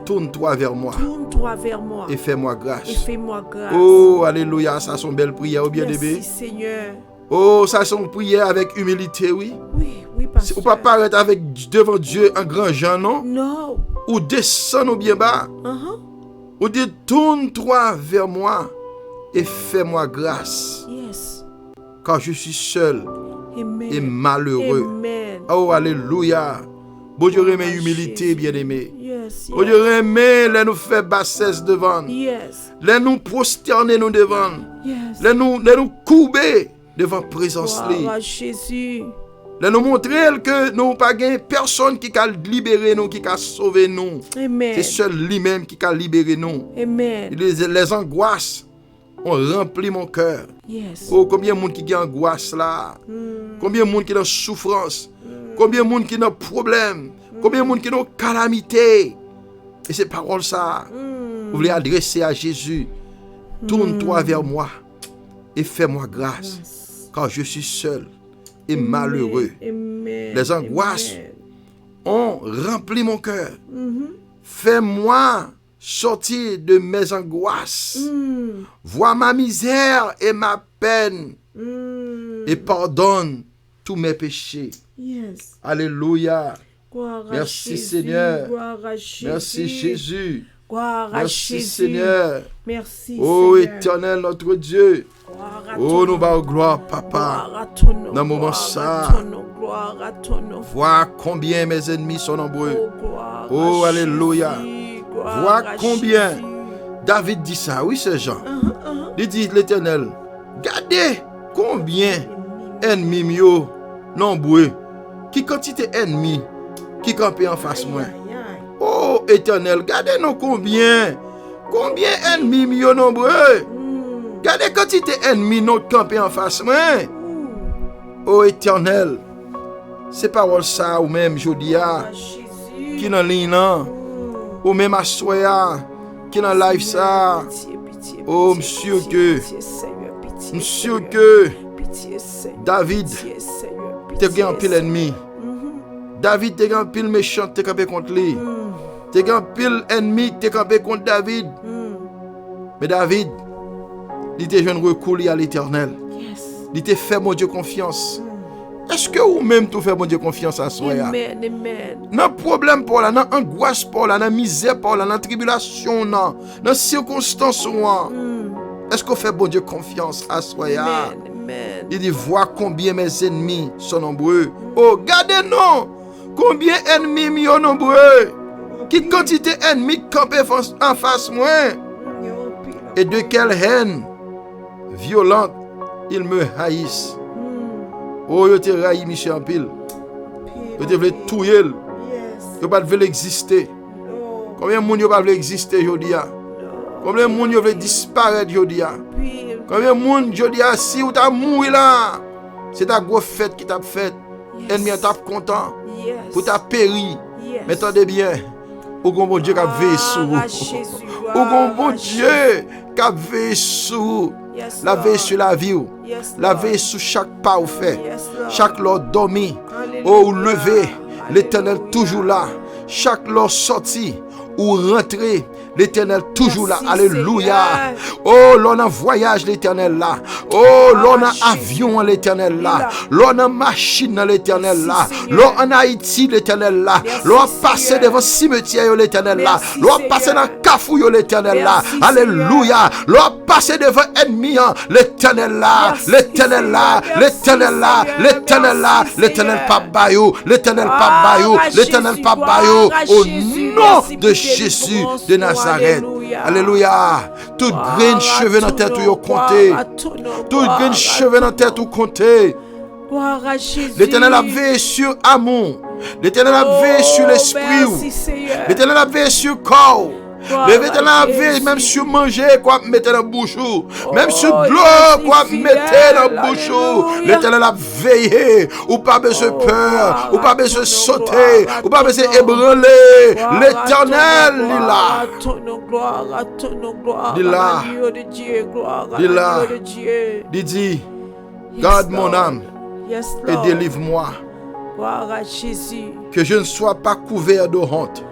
tourne-toi vers moi et fais-moi grâce. Oh, alléluia, ça sont belles prières, bien-aimé. Oh, ça sont prières avec humilité, oui. Ou pas paraître devant Dieu en grand Jean, non? Non. Ou descendre ou bien bas. Ou dire, tourne-toi vers moi et fais-moi grâce. Car je suis seul et malheureux. Oh, alléluia. Bon Dieu remet humilité, bien-aimé. Bon Dieu remet, les nous faire bassesse devant. Les nous prosterner nous devant. Les nous courber devant présence. Les nous montrer que nous pas personne qui a libéré nous, qui a sauvé nous. C'est seul lui-même qui a libéré nous. Les angoisses ont rempli mon cœur. Oh, combien de monde qui a angoisse là? Combien de monde qui est en souffrance? Combien de monde qui ont problème? Combien de monde qui ont calamité? Et ces paroles ça, vous voulez adresser à Jésus. Tourne-toi vers moi et fais-moi grâce, car je suis seul et malheureux. Les angoisses ont rempli mon cœur. Fais-moi sortir de mes angoisses. Vois ma misère et ma peine et pardonne tous mes péchés. Alléluia. Merci Seigneur. Merci Jésus. Merci Seigneur. Merci Oh Seigneur. Éternel notre Dieu. Oh nous bas gloire Papa. Dans le moment ça. Vois combien mes ennemis sont nombreux. Oh Alléluia. Vois combien. David dit ça. Oui c'est Jean. Il dit l'Éternel. Regardez combien ennemis mio nombreux. Qui quantité ennemis qui campent en face moi. Oh Éternel, regardez-nous combien ennemis mio nombreux. Regardez quantité ennemis nous campent en face moi. Oh Éternel, c'est parole ça ou même jodia qui dans ligne là ou même à soya qui dans live ça. Oh monsieur que David te gen en pile ennemi. David te gen en pile méchant te campé contre lui. Te gen en pile ennemi te campé contre David. Mais David, il te jeune recours à l'Éternel. Il te fait mon Dieu confiance. Est-ce que vous même tout fait mon Dieu confiance à soi? Amen. Dans problème pour là, dans angoisse pour là, dans misère pour là, dans tribulation dans circonstances est-ce qu'on fait bon Dieu confiance à soi? Amen. Il dit vois combien mes ennemis sont nombreux. Oh, regardez-nous combien ennemis sont nombreux. Qui quantité ennemis campent en face moi. Et de quelle haine violente ils me haïssent. Oh, yo te raï Michel en pile. Yo te vle touyer. Yo pas vle exister. Combien de monde yo pas vle exister aujourd'hui? Combien de monde yo vle disparaître aujourd'hui? Combien de monde aujourd'hui si ou t'a mouru là? C'est ta grosse fête qui t'a fait. Ennemi t'a content. Pour t'a péri. Mais attendez bien. Ou gon bon Dieu qui a veillé sur vous. Ou gon bon Dieu qui a veillé sur vous. La veille sur la vie, la veille sur chaque pas ou fait, chaque lors dormi, ou levé, l'Éternel toujours là, chaque lors sorti ou rentré, l'Éternel toujours là. Alléluia. Oh, l'on a voyage, l'Éternel là. Oh, l'on a avion, l'Éternel là. L'on a machine, l'Éternel là. L'on en Haïti, l'Éternel là. L'on a passé devant cimetière, l'Éternel là. L'on a passé dans cafou, l'Éternel là. Alléluia. L'on a passé devant ennemi, l'Éternel là. L'Éternel là. L'Éternel là. L'Éternel là. L'Éternel pas bayou. L'Éternel pas bayou. L'Éternel pas bayou. Au nom de Jésus de Nazareth. Alléluia. Tout grain de cheveux dans la tête ou compté. Tout grain de cheveux dans la tête ou compté. L'Éternel a veillé sur amour. L'Éternel a veillé sur l'esprit. L'Éternel a veillé sur le corps. L'Éternel a veillé même sur manger quoi mettre dans la bouche. Même sur de l'eau quoi mettre dans la bouche. L'Éternel a veillé. Ou pas besoin de peur. Ou pas besoin de sauter. Ou pas besoin d'ébranler. L'Éternel est là. Il est là. Il est là. Il dit, garde mon âme et délivre-moi. Que je ne sois pas couvert de honte.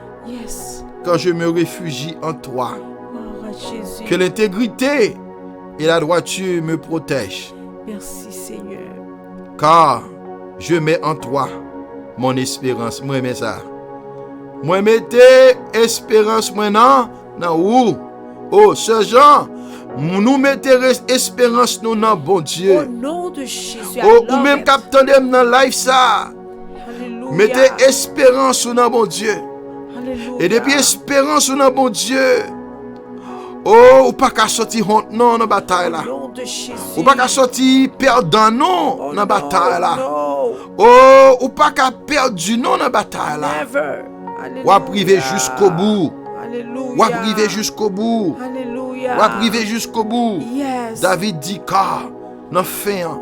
Quand je me réfugie en toi. Que l'intégrité et la droiture me protègent. Merci Seigneur. Car je mets en toi mon espérance. Moi mais ça. Moi mettez espérance maintenant dans où? Oh, ce Jean, nous mettez espérance nous dans bon Dieu. Au nom de Jésus. Oh, ou même captain dans life ça. Alléluia. Mettez espérance dans bon Dieu. Alléluia. Et depuis espérance dans bon Dieu. Oh, ou pas qu'à sortir honte non dans bataille là. Au nom de Jésus. Ou pas qu'à sortir perdant non dans bataille là. No. Oh, ou pas qu'à perdre du non dans bataille là. Never. Alléluia. Ou à priver jusqu'au bout. Alléluia. Ou à priver jusqu'au bout. Alléluia. Ou à priver jusqu'au bout. Yes. David dit car, dans fin,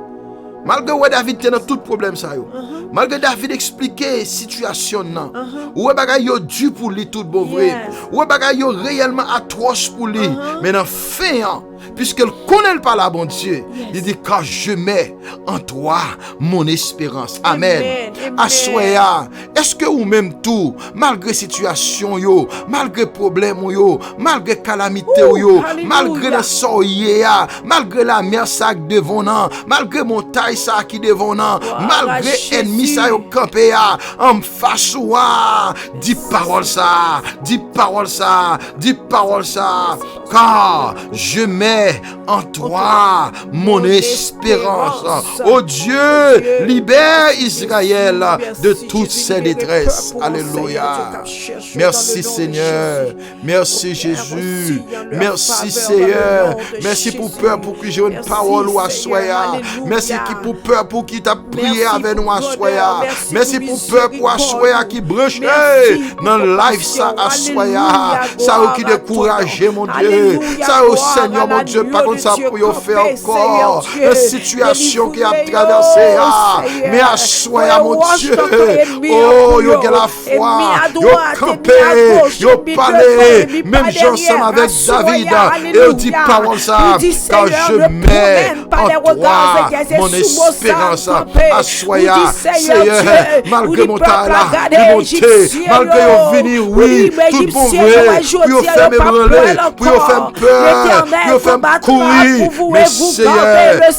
Malgré que David était dans tout problème ça yo. Malgré David expliquer situation nan. Ouais bagay yo dur pour lui tout bon vrai. Ouais bagay yo réellement atroce pour lui. Mais dans fin puisqu'elle connaît pas la bon Dieu, il dit car je mets en toi mon espérance. Amen. Assoya, est-ce que ou même tout, malgré situation yo, malgré problème yo, malgré calamité yo, malgré le soye malgré la mer ça qui devant nan, malgré montagne ça qui devant nan, malgré ennemi ça yo campé en face ouah, dis parole ça, car je mets en toi mon espérance. Oh Dieu, libère Israël de toutes ses détresses. Alléluia. Merci Seigneur. Merci Jésus. Merci Seigneur. Merci pour peur pour que j'ai une parole ou à soya. Merci pour peur pour qui t'a prié avec nous à soya. Merci pour peur pour à soya qui branche dans le life ça à soya. Ça qui décourage mon Dieu. Ça au Seigneur mon Dieu, pas comme ça pour y faire encore la situation qui a traversé. Mais à soya mon Dieu, oh yo a la foi, yo campé, yo parlé, même ensemble avec David, et yo dit parole ça, car je mets en toi mon espérance. À soya, Seigneur, malgré mon talent, malgré yo vini, oui, tout bon vrai, puis yo fait me branler, puis yo fait peur, puis yo fait courir, mais Seigneur,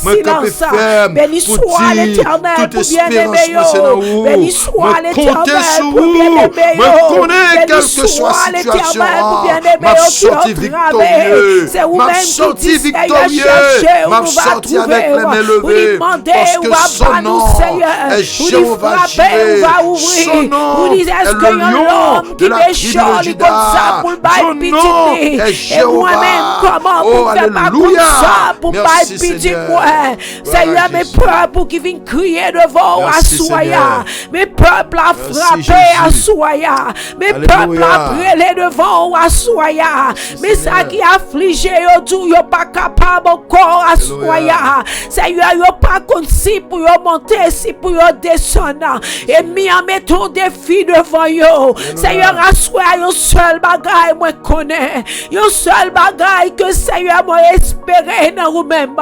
moi campé ferme, pour dire, toute espérance, moi c'est dans vous, moi compter sur vous, moi connais quelle que soit la situation, m'a sorti victorieux, m'a sorti victorieux, m'a sorti avec les mains levées, parce que son nom est Jéhovah Jireh, son nom est le lion de la tribu de Juda, son nom est Jéhovah. Oh alléluia. Merci Seigneur. Seigneur, mes peuples qui viennent crier devant à soya, mes peuples à frapper à soya, mes peuples à brûler devant à soya, mais ça qui afflige yo tout yo pas capable encore à soya. Seigneur, yo pas si pour yo monter, si pour yo descendre, et mi en mettant des filles devant yo. Seigneur, à soya yo seul bagaille moi connais, yo seul bagaille que Seigneur moi espérer dans vous-même.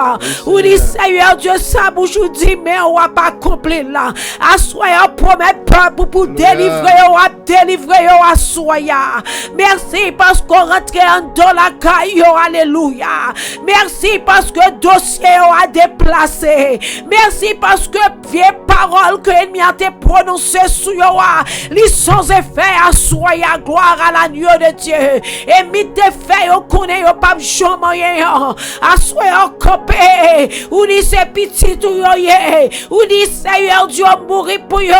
Ou dit Seigneur Dieu ça bouche ou dit mais on va pas accomplir là. À soya promet peuple pour délivrer yo à soya. Merci parce qu'on rentre dans la caille. Alléluia. Merci parce que dossier a déplacé. Merci parce que vieille parole que l'ennemi a été prononcée sur yo li sans effet à soya. Gloire à l'agneau de Dieu. Et mi te fait yo connaît yo pas jamais à soya copé. Ou dit c'est petit ou yo ou dit Seigneur Dieu mourir pour yo.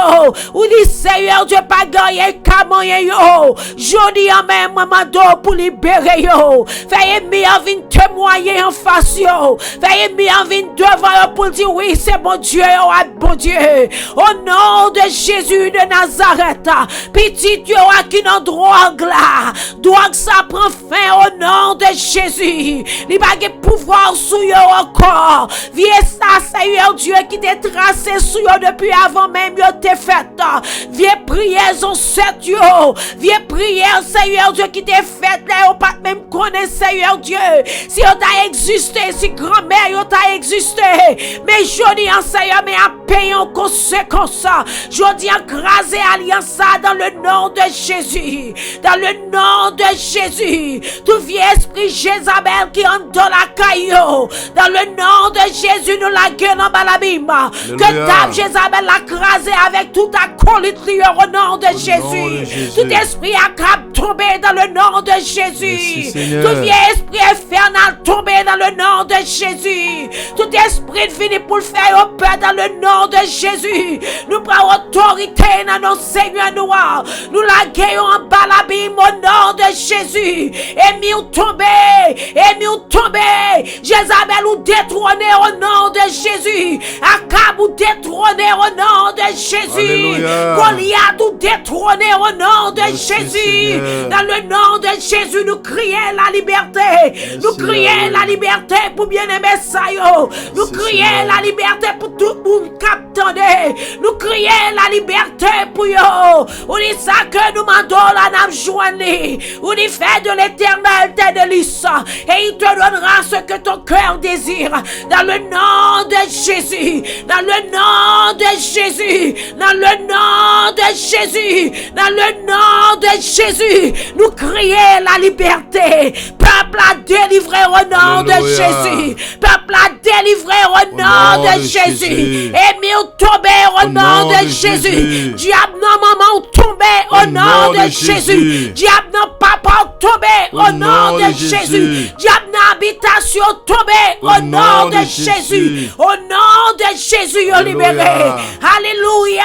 Ou dit Seigneur Dieu pas gagner camoyen yo. Jodi en même moment pour libérer yo. Fais mi envie témoigner en face yo. Fais mi envie devant yo pour dire oui c'est bon Dieu bon Dieu. Au nom de Jésus de Nazareth, petit Dieu qui n'a droit là. Droit que ça prend fin au nom de Jésus. Il va pas pouvoir sur yo encore. Viens ça Seigneur Dieu qui t'a tracé sur yo depuis avant même yo t'es fait. Viens prier son set yo. Viens prier Seigneur Dieu qui t'a fait là, pas même connaître Seigneur Dieu. Si on t'a existé, si grand-mère yo t'a existé, mais je dis en Seigneur, mais à payer en conséquence. Je dis écraser alliance dans le nom de Jésus. Dans le nom de Jésus. Tout vieux esprit Jézabel qui entre dans la caillou. Dans le nom de Jésus, nous la gueule en balabima. Que dame Jézabel l'a crasé avec tout acolyte au nom de Jésus. Tout esprit accable tomber dans le nom de Jésus. Tout vieux esprit infernal tomber dans le nom de Jésus. Tout esprit fini pour le faire au peur dans le nom de Jésus. Nous prenons autorité dans nos seigneurs noirs. Nous la gueillons en balabim au nom de Jésus. Et mi ou tomber. Et mi ou tomber. Jézabel ou détrôner au nom de Jésus. Akab ou détrôner au nom de Jésus. Goliath ou détrôner au nom de Jésus. Dans le nom de Jésus, nous crions la liberté. Nous crions la liberté pour bien-aimer ça. Nous crions la liberté pour tout le monde qui attendait. Nous crions la liberté pour eux. On dit ça que nous mandons la name joignée. On dit fait de l'éternel tes délices. Et il te donnera ce que ton cœur désire. Dans le nom de Jésus. Dans le nom de Jésus. Dans le nom de Jésus. Dans le nom de Jésus. Nous crions la liberté. Peuple a délivré au nom de Jésus. Peuple a délivré au nom de Jésus. Et mis tombé au nom de Jésus. Diable non maman tombé au nom de Jésus. Diable non papa tombé au nom de Jésus. Diable non habitation tombé au nom de Jésus. Au nom de Jésus, au libéré. Alléluia.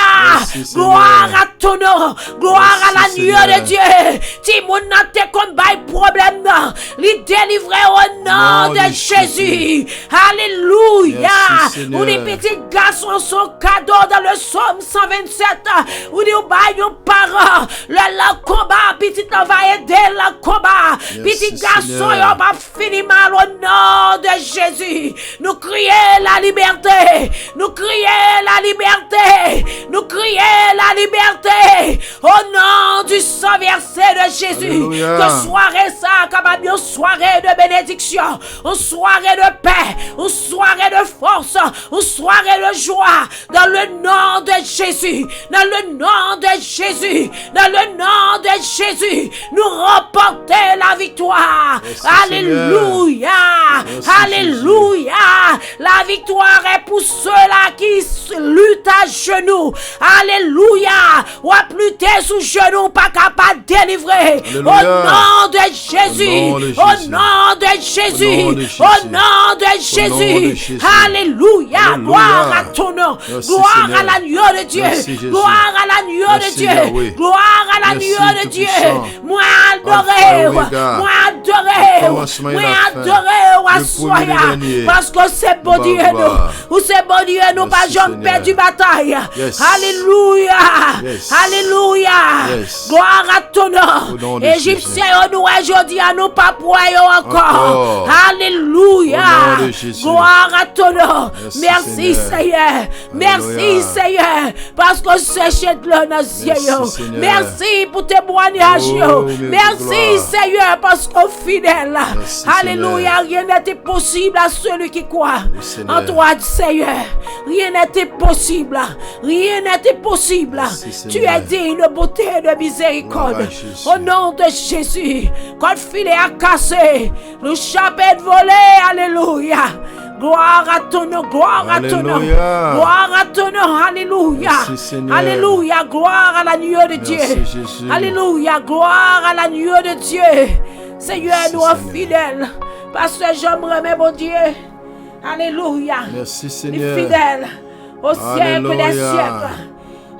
Gloire à ton nom. Gloire à l'agneau de Dieu. Si mon n'a te combat problème, les délivrer au nom de Jésus. Alléluia. Ou les petits garçons sont cadeaux dans le psaume 127. Ou les parents, le combat, petit va aider le combat. Petit garçon, il va finir mal au nom de Jésus. Nous crions la liberté. Nous crions la liberté. Nous crions la liberté. Au nom du sang versé de Jésus. Alléluia. Que soirée ça, comme une soirée de bénédiction, une soirée de paix, une soirée de force, une soirée de joie. Dans le nom de Jésus. Dans le nom de Jésus. Dans le nom de Jésus. Nous remporter la victoire. Merci, Alléluia. Merci, Alléluia. La victoire est pour ceux-là qui luttent à genoux. Alléluia. Ou à lutter sous genoux, pas capable de délivrer. Alléluia. Au nom de Jésus. Au nom de Jésus. Au nom de Jésus. Alléluia. Gloire à ton nom. Merci, Gloire Seigneur. à l'agneau de Dieu. Merci, Jésus. Gloire à l'agneau de Merci, Dieu. Yahweh. Gloire à Merci, l'agneau de Dieu. Tout-Puissant. Moi Alpha adoré. et Omega. Moi adoré. Le commencement et Moi la fin. adoré. Le premier et le dernier. Parce que c'est bon Dieu Gloire. nous. Ou c'est bon Dieu nous. Pas Merci, jamais Seigneur. perdu bataille. Yes. Alléluia. Yes. Alléluia. Yes. Gloire à ton Au nom nom. de Égyptiens, nous aujourd'hui à nous pas poyer encore. Encore. Alléluia. Au nom de Jésus. Gloire à ton nom. Merci, Merci Seigneur. Seigneur. Merci Alléluia. Seigneur. Parce que c'est chez le dans ciel. Seigneur. Merci pour témoignages. Oh, mais Merci gloire. Seigneur parce qu'on fidèle. Merci, Alléluia. Rien n'était possible à celui qui croit. Seigneur. En toi, Seigneur. Rien n'était possible. Rien n'était possible. Merci, Tu Seigneur. es digne de beauté et de miséricorde. Gloire à Jésus. Au nom de Jésus. Quand le filet a cassé, le chapeau de volé. Alléluia. Gloire à ton nom, gloire à ton nom. Alléluia. Gloire à ton nom, alléluia. Merci, Seigneur. Alléluia, gloire à l'agneau de Dieu. Merci, Jésus. Alléluia, gloire à l'agneau de Dieu. Seigneur, Merci, nous sommes Seigneur. fidèles. Parce que j'aimerais, mon Dieu. Alléluia. Merci, Les Seigneur. fidèles au siècle des Alléluia. siècles.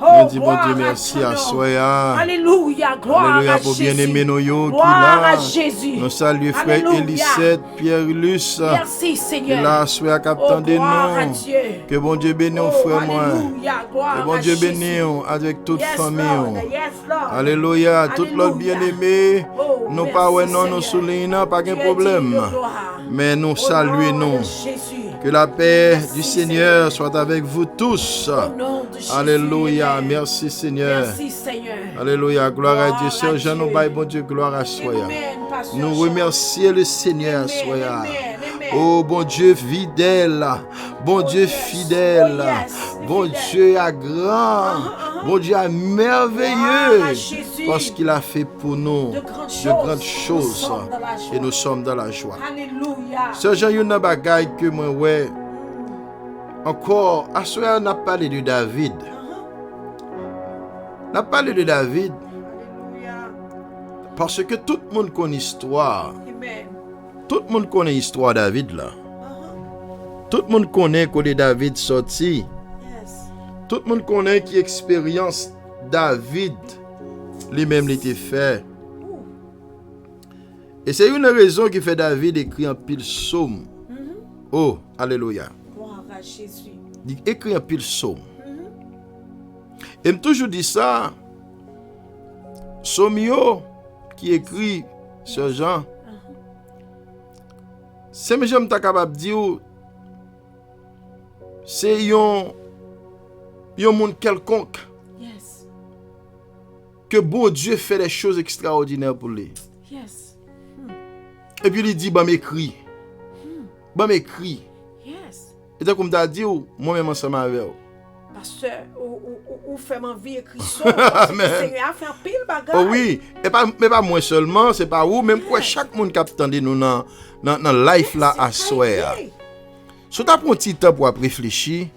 Nous disons, bon gloire Dieu, à merci ton à nom. Soya. Alléluia, gloire Alléluia à pour Jésus. bien-aimer nos yo qui Gloire à là. Jésus. Nous saluons frère Alléluia. Elisette, Pierre Luce. Merci Qui Seigneur. là, Soya Oh, captain de gloire à nous. Dieu. Que bon Dieu bénisse, Oh, frère moi. Alléluia, gloire Que bon à Dieu Jésus. bénisse avec toute Yes, famille. Lord. Yes, Lord. Alléluia. Tout l'autre Alléluia. bien-aimé. Oh, Nous merci, pas ouais non, Seigneur. nous soulignons pas de Tu es problème. digne de gloire. Mais nous Au saluons nom nous. de Jésus. Que la paix Merci, du Seigneur soit avec vous tous. Au nom de Jésus. Alléluia. Amen. Merci Seigneur. Merci Seigneur. Alléluia. Gloire à Dieu. Gloire à Sœur Jean, nous Dieu. baillons, bon Dieu, gloire à Soya. Amen, Pasteur Nous Jean. remercions le Seigneur, Amen, Soya. amen, amen. Oh, bon Dieu fidèle. Bon Dieu yes. fidèle. Oh, yes. Bon Fidèle. Dieu à grand. Bon Dieu à merveilleux. Gloire à Jésus. Parce qu'il a fait pour nous De grandes de grandes choses. choses. Nous sommes dans la joie. Et nous sommes dans la joie. Alléluia. Sœur Jean, il y a une bagaille que moi, ouais. Encore, à ce moment, on a parlé de David. On a parlé de David Alléluia. parce que tout le monde connaît l'histoire. Amen. Tout le monde connaît l'histoire de David là. Tout le monde connaît quand David sorti. Yes. Tout le monde connaît qui expérience David lui-même l'était fait. Et c'est une raison qui fait David écrit un pile psaume. Oh, alléluia. Gloire à Jésus. Il écrit un pile psaume. Et me toujours dit ça. Psaume yo, qui écrit, Sœur Jean. C'est mes j'aime ta capable dire, c'est yon monde quelconque Yes. que bon Dieu fait des choses extraordinaires pour lui. Yes. Et puis il dit, bah m'écrit. Bah m'écrit. Yes. Et donc comme t'as dit, moi-même ensemble avec vous. Pasteur, ou fait m'envie écrit ça. C'est à faire pile bagage. Oh oui, mais pas moi seulement, c'est pas vous, même quoi chaque monde qui attend nous dans life là à soir. Si tu as pris un petit temps pour réfléchir,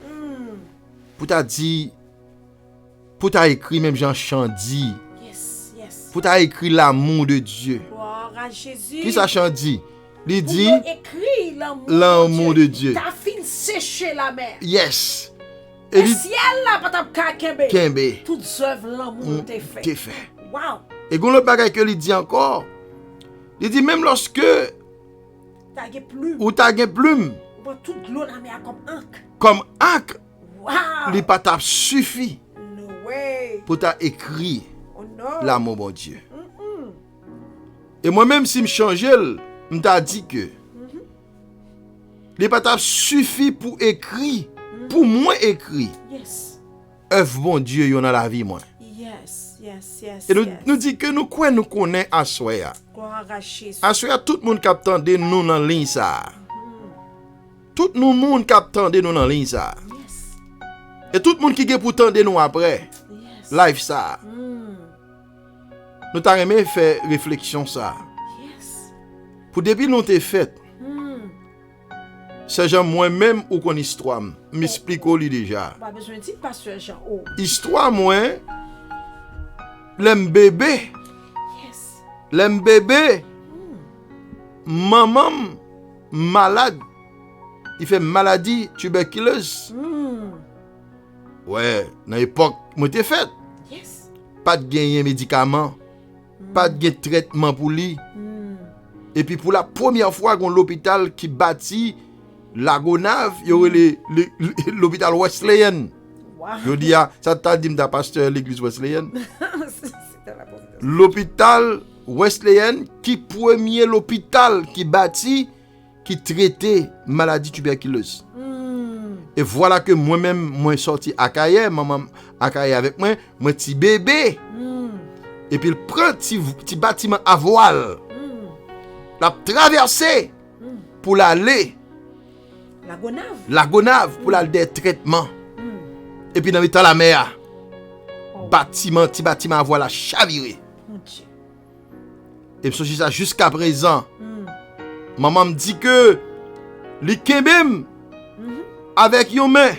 pour t'a dit, pour t'a écrit même Jean Chandy, Yes, yes. pour t'a écrit l'amour de Dieu. Gloire à Jésus. Qui ça Chandy? Il dit écrit l'amour de Dieu. T'as fini sécher la mer. yes. Et Et ciel là pas t'a kembe. Kembe, Toutes œuvres l'amour t'est t'es fait. fait. Wow. Et quand l'autre bagaille que il dit encore, il dit même lorsque T'as gagné plume. ou t'as une plume Ou toute l'eau la mer comme encre. comme encre, Wow. il pas t'a suffi No way. pour t'a écrit Oh non. l'amour mon Dieu. Et moi-même si me changer, me t'a dit que il pas t'a suffi pour écrire, pour moi écrire Yes. œuvre bon Dieu yon dans la vie moi. Yes, yes, yes. Et nous, yes. nous dit que nous quoi nous connaît à soya. Gloire à Jésus. À soya tout le monde qui attendait nous dans ligne ça. Tout le monde qui attendait nous dans ligne ça. Yes. Et tout le monde qui est pour tendre nous après Yes. live ça. Nous t'a aimé faire réflexion ça. Yes. Pour depuis nous t'es fait. C'est genre moi-même ou qu'on histoire m'explique au lit déjà. Pas besoin de dire pasteur Jean. Oh. Histoire moi l'aime bébé, Yes. l'aime bébé. Maman malade. Il fait maladie tuberculeuse. Ouais, dans l'époque moi t'es fait. Yes. Pas de gagner médicament, pas de gagner traitement pour lui. Et puis pour la première fois qu'on l'hôpital qui bâtit la Gonave, il y aurait l'hôpital Wesleyan. Wow. Je dis ça t'a dit m'ta pasteur l'église Wesleyan. C'était la bonne. L'hôpital Wesleyan qui premier l'hôpital qui bâtit qui traitait maladie tuberculeuse. Et voilà que moi-même moi sorti à Kaye, maman à Kaye avec moi petit bébé. Et puis il prend petit bâtiment à voile. La traverser pour l'aller la Gonave pour l'aller des traitements. Et puis dans le temps la mer petit bâtiment à voile a chaviré. Et puis ça jusqu'à présent. Maman me dit que les kembem avec yon main.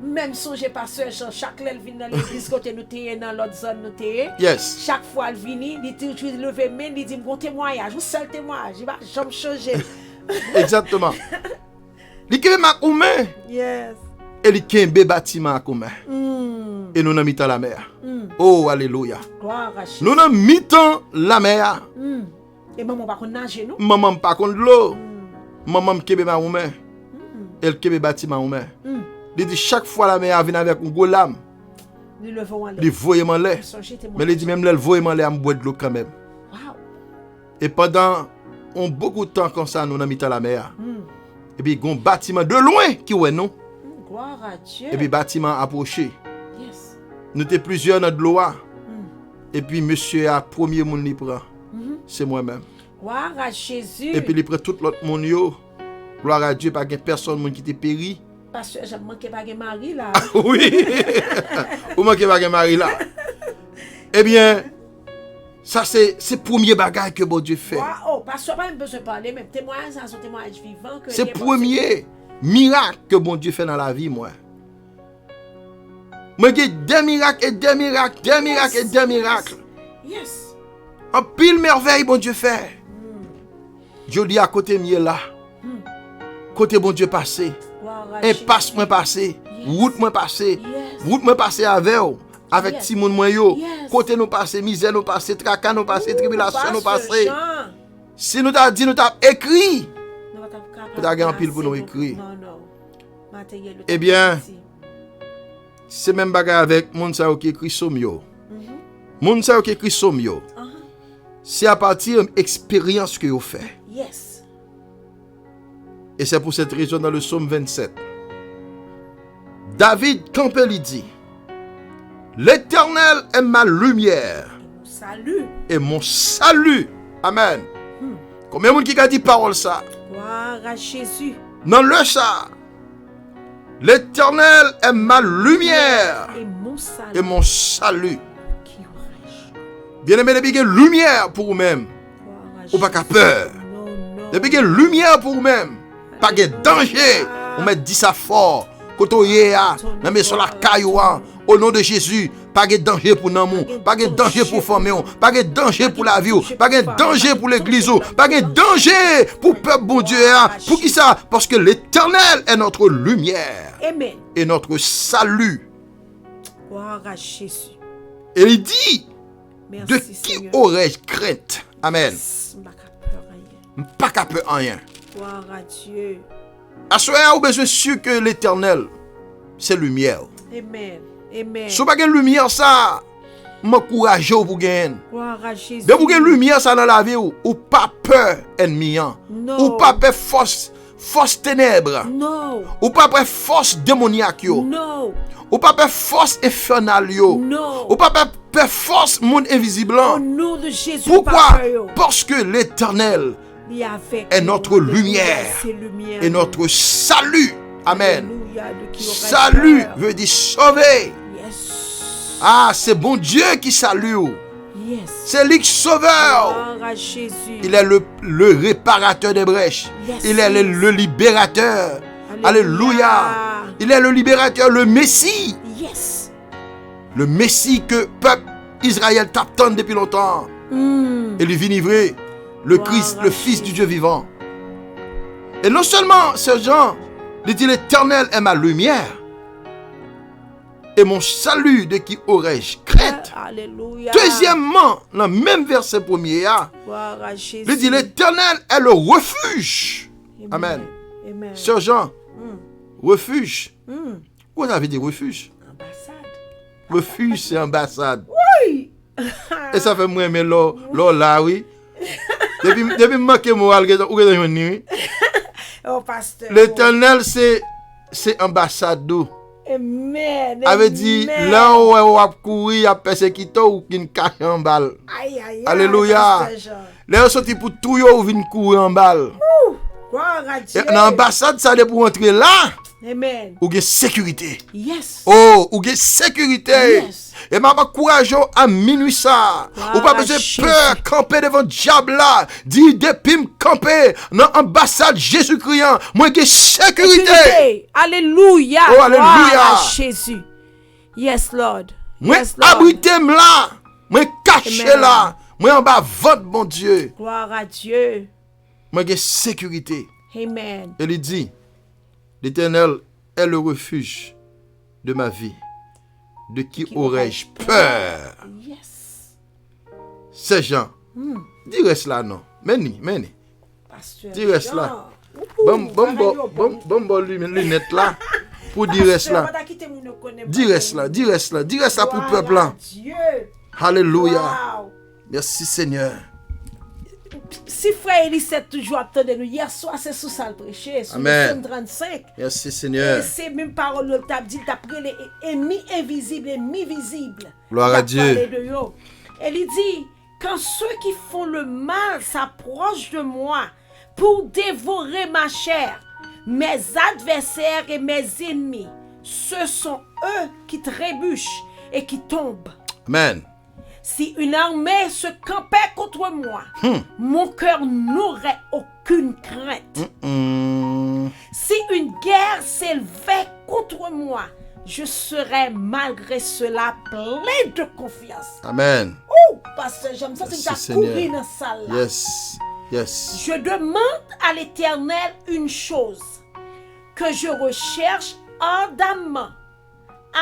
Même si j'ai pas ce Jean, chaque fois elle vient dans l'église côté nous t'es dans l'autre zone nous t'es. Yes. Chaque fois elle vient, il dit tu lever main, il dit mon témoignage, un seul témoignage, il va jamais changer. Exactement. Les kembem ak ou main. Yes. Et les kembe bâtiment ak ou main. Et nous dans mi-temps la mer. Oh alléluia. Gloire à Jésus. Nous dans mi-temps la mer. Et maman pas qu'on nager nous. Maman pas contre l'eau. Maman kembe ma ou main. Elle kembe bâtiment ou main. Il dit chaque fois la mer vient avec un gros lame. Il le voit en l'air. Il voyait m'en l'air. Mais il dit même là, il voyait m'en l'air, à me boire de l'eau quand même. Wow. Et pendant beaucoup de temps comme ça, nous avons mis à la mer. Et puis, il y a un bâtiment de loin qui est non. Gloire à Dieu. Et puis, bâtiment approché. Yes. Nous étions plusieurs dans de l'eau. Et puis, monsieur a premier monde qui prend. C'est moi-même. Gloire à Jésus. Et puis, il prend tout l'autre monde. Gloire à Dieu, pas qu'il y ait personne qui t'a péri. Parce que j'ai manqué pas de mari là. Oui. Ou manquez pas de mari là. Eh bien, ça c'est le premier bagage que bon Dieu fait. Oh, parce que pas besoin de parler, même témoignage, c'est un témoignage vivant. C'est le premier miracle que bon Dieu fait dans la vie, moi. Moi, j'ai des miracles et des miracles, des miracles et des miracles. Yes. En pile merveille, bon Dieu fait. Je dis à côté mieux là. Côté bon Dieu passé. Impasse moi passé. Route moi passé. Route moi passé avec vous. Avec Timon moi yo. Côté nous passé, misère nous passé, tracas nous passé, tribulation nous passé. Si nous t'a dit, nous t'a écrit. Nous t'a en pile pour nous écrire. Eh bien, c'est même bagarre avec moun sa qui écrit somme yo. Moun sa qui écrit somme yo. C'est à partir de l'expérience que vous faites. Yes. Et c'est pour cette raison dans le psaume 27. David campé lui dit, l'Éternel est ma lumière Salut. et mon salut. Amen. Combien de monde qui a dit parole ça? Gloire à Jésus. Non, le ça. L'Éternel est ma lumière Et mon salut. et mon salut. Qui aurais-je? Bien-aimé, depuis qu'il y a lumière pour vous-même, Gloire à ou pas qu'à peur. Non, non. Depuis qu'il y a lumière pour vous-même, pas de danger. On met dit ça fort. Quand on y est, on met sur la caillou, au nom de Jésus, pas de danger pour nous, pas de danger pour famille, pas de danger pour la vie, pas de danger pour l'église, pas de danger pour le peuple bon Dieu. Pour qui ça? Parce que l'Éternel est notre lumière Amen. et notre salut. Gloire à Jésus. Et il dit, Merci, de qui Seigneur. aurais-je crainte? Amen. Pas qu'à peur rien. Gloire à Dieu. À ce moment, vous besoin sûr que l'Éternel, c'est lumière. Amen. Amen. Si vous n'avez pas de lumière, ça, m'encourage pour gagner. Gloire à Jésus. De vous avez lumière ça dans la vie, ou pas peur ennemi, Non. ou pas peur force ténèbres, Non. ou pas peur force démoniaque, Non. ou pas peur force infernale, Non. ou pas peur force monde invisible. Au nom de Jésus. Pourquoi? Papa, yo. Parce que l'Éternel Il y avait est notre lumière C'est lumière. et notre salut. Amen. Alléluia, de qui aurait Salut peur. veut dire sauver. Yes. Ah, c'est bon Dieu qui salue. Yes. C'est lui qui sauveur. Gloire à Jésus. Il est le réparateur des brèches. Yes, Il est yes. le libérateur. Alléluia. Alléluia. Il est le libérateur, le Messie. Yes. Le Messie que peuple Israël t'attend depuis longtemps. Et lui vinivrer. Le Gloire Christ, à le Fils Jésus. du Dieu vivant. Et non seulement ce Jean, il dit l'Éternel est ma lumière et mon salut, de qui aurais-je crainte. Alléluia. Deuxièmement, dans le même verset premier, Gloire à Jésus. il dit l'Éternel est le refuge. Amen. Amen. Sœur Jean, refuge. Hmm. Quoi ça veut dire refuge? Ambassade. Refuge, c'est ambassade. Oui. Et ça fait moi aimer l'or là, oui. Depuis manquer moral, oui. Oh, pasteur. L'Éternel, c'est ambassade d'eau. Amen. Avait dit, Amen. là où on va courir, à persécuter ou qui cache en balle. Aïe, aïe, aïe. Alléluia. Pasteur Jean. Là, on sorti pour tout, ou vient courir en balle. Gloire à Dieu. Et dans l'ambassade, ça allait pour entrer là, Amen. ou gain sécurité. Yes. Oh, ou gain sécurité. Yes. Et m'a courage à minuit ça. Gloire Ou pas à besoin Jésus. peur, camper devant le diable là. Dis depuis me camper dans l'ambassade Jésus-Christ. Moi, j'ai sécurité. Sécurité. Alléluia. Oh, alléluia. Gloire à Jésus. Yes, Lord. Moi, Yes, Lord. abrité là. Moi, caché Amen. là. Moi, en bas, votre bon Dieu. Gloire à Dieu. Moi, j'ai sécurité. Amen. Et il dit, l'Éternel est le refuge de ma vie. De qui aurais-je peur? Yes. C'est Jean. Dis reste là, non. Meni. Pasteur Dis reste Jean. là. Ouhou, Bon, lunette là. Pour dire reste là. Dis reste là. Dis reste là pour le peuple là. Dieu. Alléluia. Wow. Merci Seigneur. Si frère Elisette toujours attendait nous hier soir, c'est sous ça le prêcher, sur Amen. le psaume 35. Merci Et Seigneur. c'est même parole que tu as dit, d'après les ennemis invisibles, ennemis visibles. Gloire à Dieu. Elle dit, quand ceux qui font le mal s'approchent de moi pour dévorer ma chair, mes adversaires et mes ennemis, ce sont eux qui trébuchent et qui tombent. Amen. Si une armée se campait contre moi, mon cœur n'aurait aucune crainte. Si une guerre s'élevait contre moi, je serais malgré cela plein de confiance. Amen. Oh, pasteur, j'aime ça, c'est Merci, ta courir Seigneur. dans la salle là. Yes. Je demande à l'Éternel une chose, que je recherche ardemment,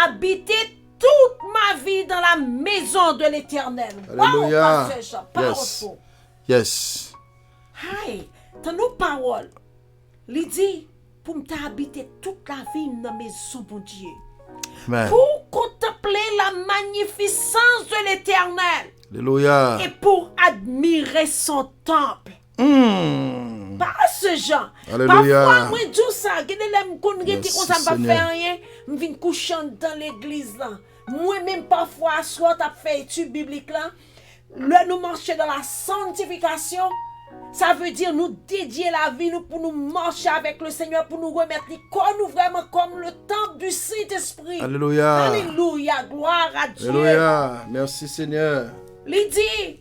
habiter toute ma vie dans la maison de l'Éternel. Alléluia. Wow, pasteur Jean, parole Yes. faux. Yes. Hey, dans nos paroles, il dit, pour m'habiter toute la vie dans la maison de Dieu. Amen. Pour contempler la magnificence de l'Éternel. Alléluia. Et pour admirer son temple. Pas ce genre. Alléluia. Parfois, moi, je dis ça. Que l'aime qu'on rete Merci, comme ça, pas Seigneur. faire rien. Je viens coucher dans l'église là. Moi-même, parfois, soit tu as fait étude biblique là. Là, nous marcher dans la sanctification. Ça veut dire nous dédier la vie nous pour nous marcher avec le Seigneur, pour nous remettre les corps nous vraiment comme le temple du Saint-Esprit. Alléluia. Alléluia. Gloire à Dieu. Alléluia. Merci Seigneur. Il dit,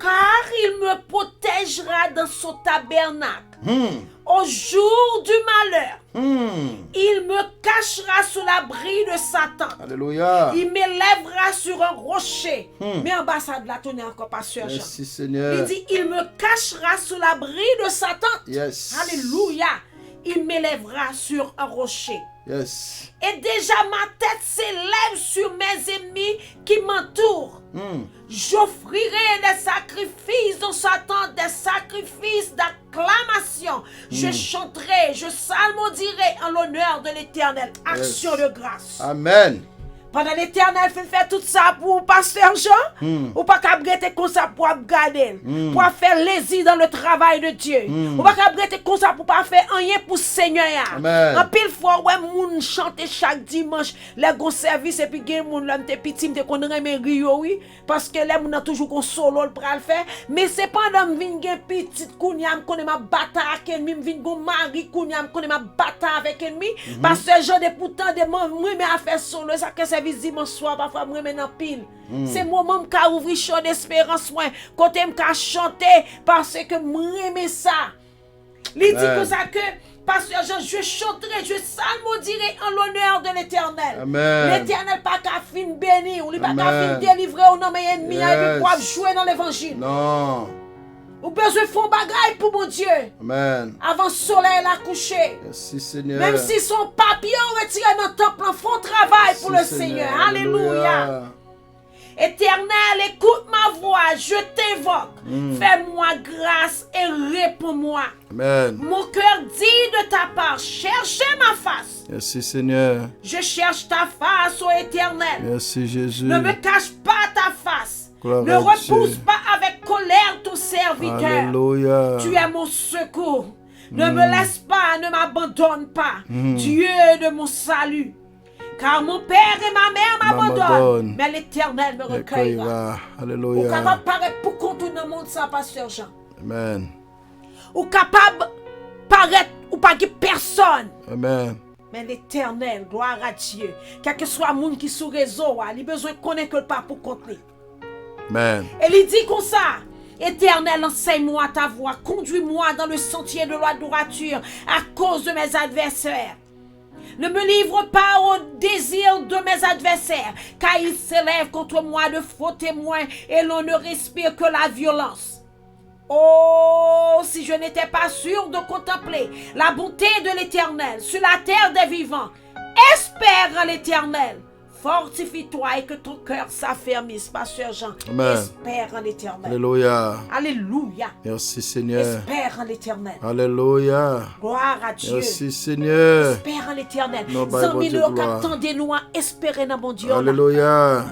car il me protégera dans son tabernacle. Au jour du malheur, il me cachera sous l'abri de Satan. Alléluia. Il m'élèvera sur un rocher. Mais ambassade là, tenez encore pas sûr. Merci Il Seigneur. dit, il me cachera sous l'abri de Satan. Yes. Alléluia. Il m'élèvera sur un rocher. Yes. Et déjà ma tête s'élève sur mes ennemis qui m'entourent. J'offrirai des sacrifices dans Satan, des sacrifices d'acclamation. Je chanterai, je psalmodierai en l'honneur de l'Éternel. Action de grâce. Amen. Pendant l'Éternel fait tout ça pour pasteur Jean, ou pas qu'abriter comme ça pour garder, pour faire laisir dans le travail de Dieu, ou pas qu'abriter comme ça pour pas faire rien pour Seigneur. Amen. En pile fois ouais moun chante chaque dimanche les gros service et puis gen moun là m'te petit m'te connait mais rio oui parce que les moun a toujours qu'on solo le pral faire mais c'est pendant m'vinn gen petit kounya m'konne ma bataille avec ennemi m'vinn gon mari kounya m'konne ma bataille avec ennemi parce que Jean de pourtant de moi mais à faire solo ça que service dimanche soir parfois moi maintenant pile c'est moment m'ka ouvrir champ d'espérance moi côté m'ka chanter parce que m'aimer ça il dit que ça que Pasteur Jean, je chanterai, je psalmodierai en l'honneur de l'Éternel. Amen. L'Éternel pas qu'à fin bénir, ou pas qu'à fin délivrer au nom de l'ennemi, et puis pour jouer dans l'évangile. Non. Ou besoin de faire bagaille pour mon Dieu. Amen. Avant le soleil la coucher. Merci Seigneur. Même si son papier retiré dans le temple, font travail pour le Seigneur. Alléluia. Éternel, écoute ma voix, je t'invoque. Fais-moi grâce et réponds-moi. Amen. Mon cœur dit de ta part, cherchez ma face. Merci Seigneur. Je cherche ta face, ô Éternel. Merci Jésus. Ne me cache pas ta face. Gloire Ne à repousse Dieu. pas avec colère ton serviteur. Alléluia. Tu es mon secours. Ne me laisse pas, ne m'abandonne pas. Dieu de mon salut. Car mon père et ma mère m'abandonnent. Mais l'Éternel me recueillera. Ou Alléluia. capable de paraître pour contourner le monde, ça, Pasteur Jean. Amen. Ou capable de paraître ou pas que personne. Amen. Mais l'Éternel, gloire à Dieu. Quel que soit le monde qui est sous réseau, il a besoin de connaître que le pas pour contenir. Amen. Et il dit comme ça. Éternel, enseigne-moi ta voie. Conduis-moi dans le sentier de la droiture à cause de mes adversaires. Ne me livre pas au désir de mes adversaires, car ils s'élèvent contre moi de faux témoins et l'on ne respire que la violence. Oh, si je n'étais pas sûr de contempler la bonté de l'Éternel sur la terre des vivants, espère en l'Éternel. Fortifie-toi et que ton cœur s'affermisse, Pasteur Jean. Amen. Espère en l'Éternel. Alléluia. Alléluia. Merci Seigneur. Espère en l'Éternel. Alléluia. Gloire à Dieu. Merci Seigneur. Espère en l'Éternel. Non, bah, Zami bon Dieu, nous gloire. attendez-nous à espérer dans mon Dieu. Alléluia.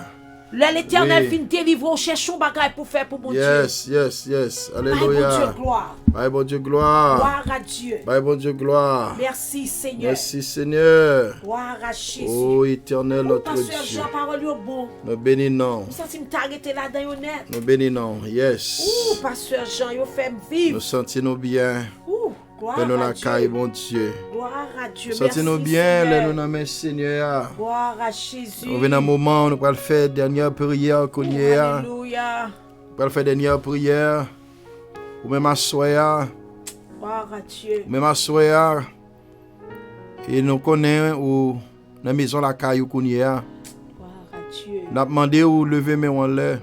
Là, l'Éternel Oui. vient délivrer, cherchons bagaille pour faire pour mon Dieu. Yes, yes, yes. Bye, mon Dieu, Alléluia. gloire. Bye, bon Dieu, gloire. Gloire à Dieu. Bye, bon Dieu, gloire. Merci, Seigneur. Merci Seigneur. Gloire à Jésus. Oh éternel, Oh, notre Pasteur Dieu. Jean, parole au bon. Nous bénissons. Vous sentez me t'arrêter là dans honnête. Nous bénissons. Yes. Ouh, Pasteur Jean, il fait me vivre. Nous sentons bien. Ouh, gloire Nous à la Dieu. caille, bon Dieu. Gloire à Dieu. Sentons-nous Merci, bien, Seigneur. les nous nommons Seigneur. Gloire à Jésus. On vient dans un moment où nous allons faire dernière prière qu'on y a. Alléluia. Nous allons faire dernière prière. Ou même assoya. Gloire à Dieu. Même assoya. Et nous connaissons où dans la maison la caille qu'on y a. Gloire à Dieu. Nous avons demandé où lever mes en l'air.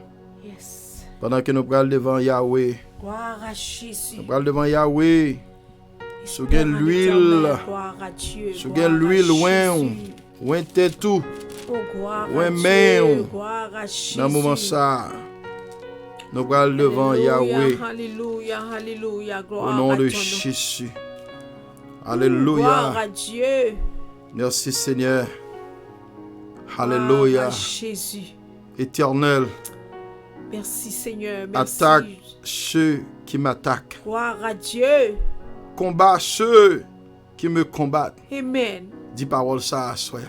Yes. Pendant que nous allons devant Yahweh. Gloire à Jésus. Nous allons devant Yahweh. Sous Espère en l'huile. l'Éternel. Gloire à Dieu. Sous Gloire à l'huile loin. Jésus. Loin de tout. Oh, gloire Ouais, à mais Dieu. Gloire à Jésus. Dans le moment ça. Nous allons devant Yahweh. Alléluia. Alléluia. Gloire Au nom à de ton nom. Jésus. Gloire Alléluia. à Dieu. Merci Seigneur. Gloire Alléluia. à Jésus. Éternel, Merci Seigneur. Merci. Attaque ceux qui m'attaquent. Gloire à Dieu. Combat ceux qui me combattent. Amen. Dis parole ça à Soya.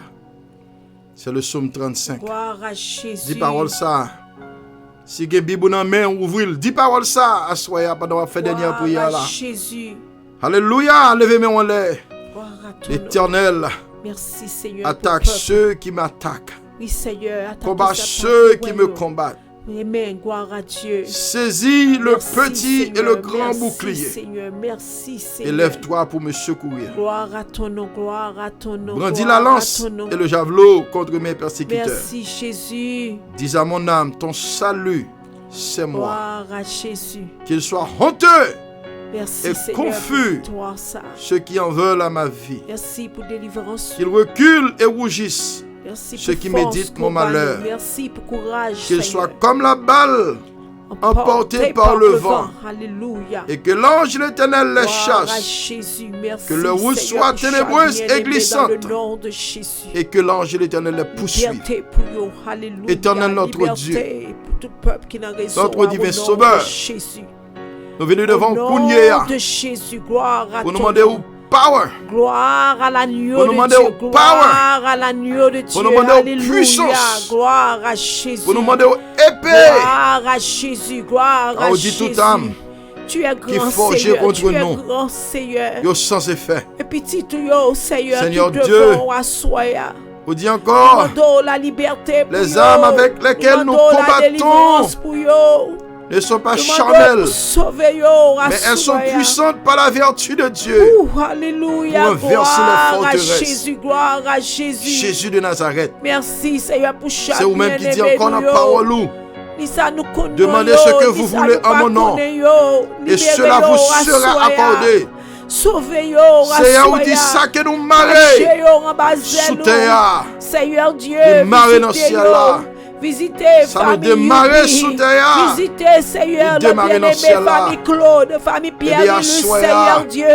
C'est le psaume 35. Gloire à Jésus. Dis parole ça. Si vous avez Bible dans la main, ouvrez-le. Dis parole ça à Soya pendant la fait dernière prière là. Jésus. Alléluia. Levez-moi en l'air. Gloire à ton L'Éternel nom. Merci Seigneur. attaque ceux qui m'attaquent. Oui Seigneur. Attaque Combat ceux qui me combattent. Amen. Gloire à Dieu. Saisis le Merci, petit Seigneur. et le grand Merci, bouclier. Seigneur. Merci Seigneur. Élève-toi pour me secourir. Gloire à ton nom. Gloire à ton nom. Brandis gloire la à lance ton nom. et le javelot contre mes persécuteurs. Merci Jésus. Dis à mon âme, ton salut, c'est moi. Gloire à Jésus. Qu'il soit honteux Merci et Seigneur confus pour toi ça. ceux qui en veulent à ma vie. Merci pour délivrance. Qu'ils reculent et rougissent Merci ceux pour qui force, méditent pour mon malheur. valeur. Merci pour courage. qu'ils Seigneur. soient comme la balle emportés par le vent. Alléluia. et que l'ange de l'Éternel les Gloire à chasse Jésus. Merci, Que le route Seigneur, soit pour ténébreuse chaque et bien-aimé glissante. Dans le nom de Jésus. et que l'ange de l'Éternel les poursuive. Liberté pour eux. Alléluia. Éternel notre Liberté pour tout peuple qui n'a raison. Notre divin au nom Sauveur. de Jésus. Nous venons devant Au nom Kounyea de Jésus. Gloire à pour nous ton demander nom. où power, Gloire à l'agneau Pour nous de demander Dieu. au Gloire à l'agneau de Dieu. nous demander au Alléluia. puissance. Gloire à Jésus. pour nous demander où épée. Gloire à Jésus. Gloire à Audit Jésus. toute âme Tu es grand forgé Seigneur. contre Tu es nous. grand Seigneur. Yo sans effet. Et petit tout yo Seigneur. Seigneur qui Dieu. devons assoya. Vous dit encore, Demandons la liberté pour les yo. armes avec lesquelles nous Demandons la combattons délivrance pour yo. ne sont pas Demandons charnelles, pour sauver yo. mais elles sont assoya. puissantes par la vertu de Dieu. Ouh, alléluia, Pour inverser les gloire à forteresses. Jésus, gloire à Jésus. Jésus de Nazareth. Merci Seigneur pour chaque C'est vous-même qui dit bien-aimé encore la nous, yo. parole où. Ni ça nous connaît, Demandez yo, ce que ni vous ça voulez nous en mon pas nom, connaît, yo. et Libérez cela yo, vous sera assoya. accordé. Sauvez yo, Seigneur, vous assoya. dit ça que nous Lâchez marrer yo en bas sous nous. terre. Seigneur Dieu, Démarrer dans le visitez ciel yo. là. Visitez Ça nous famille démarrer Yuri. sous terre. Visitez Seigneur Nous le démarrer dans le bien-aimé ciel là. famille Claude, famille Pierre, bien, le soyez Seigneur Dieu.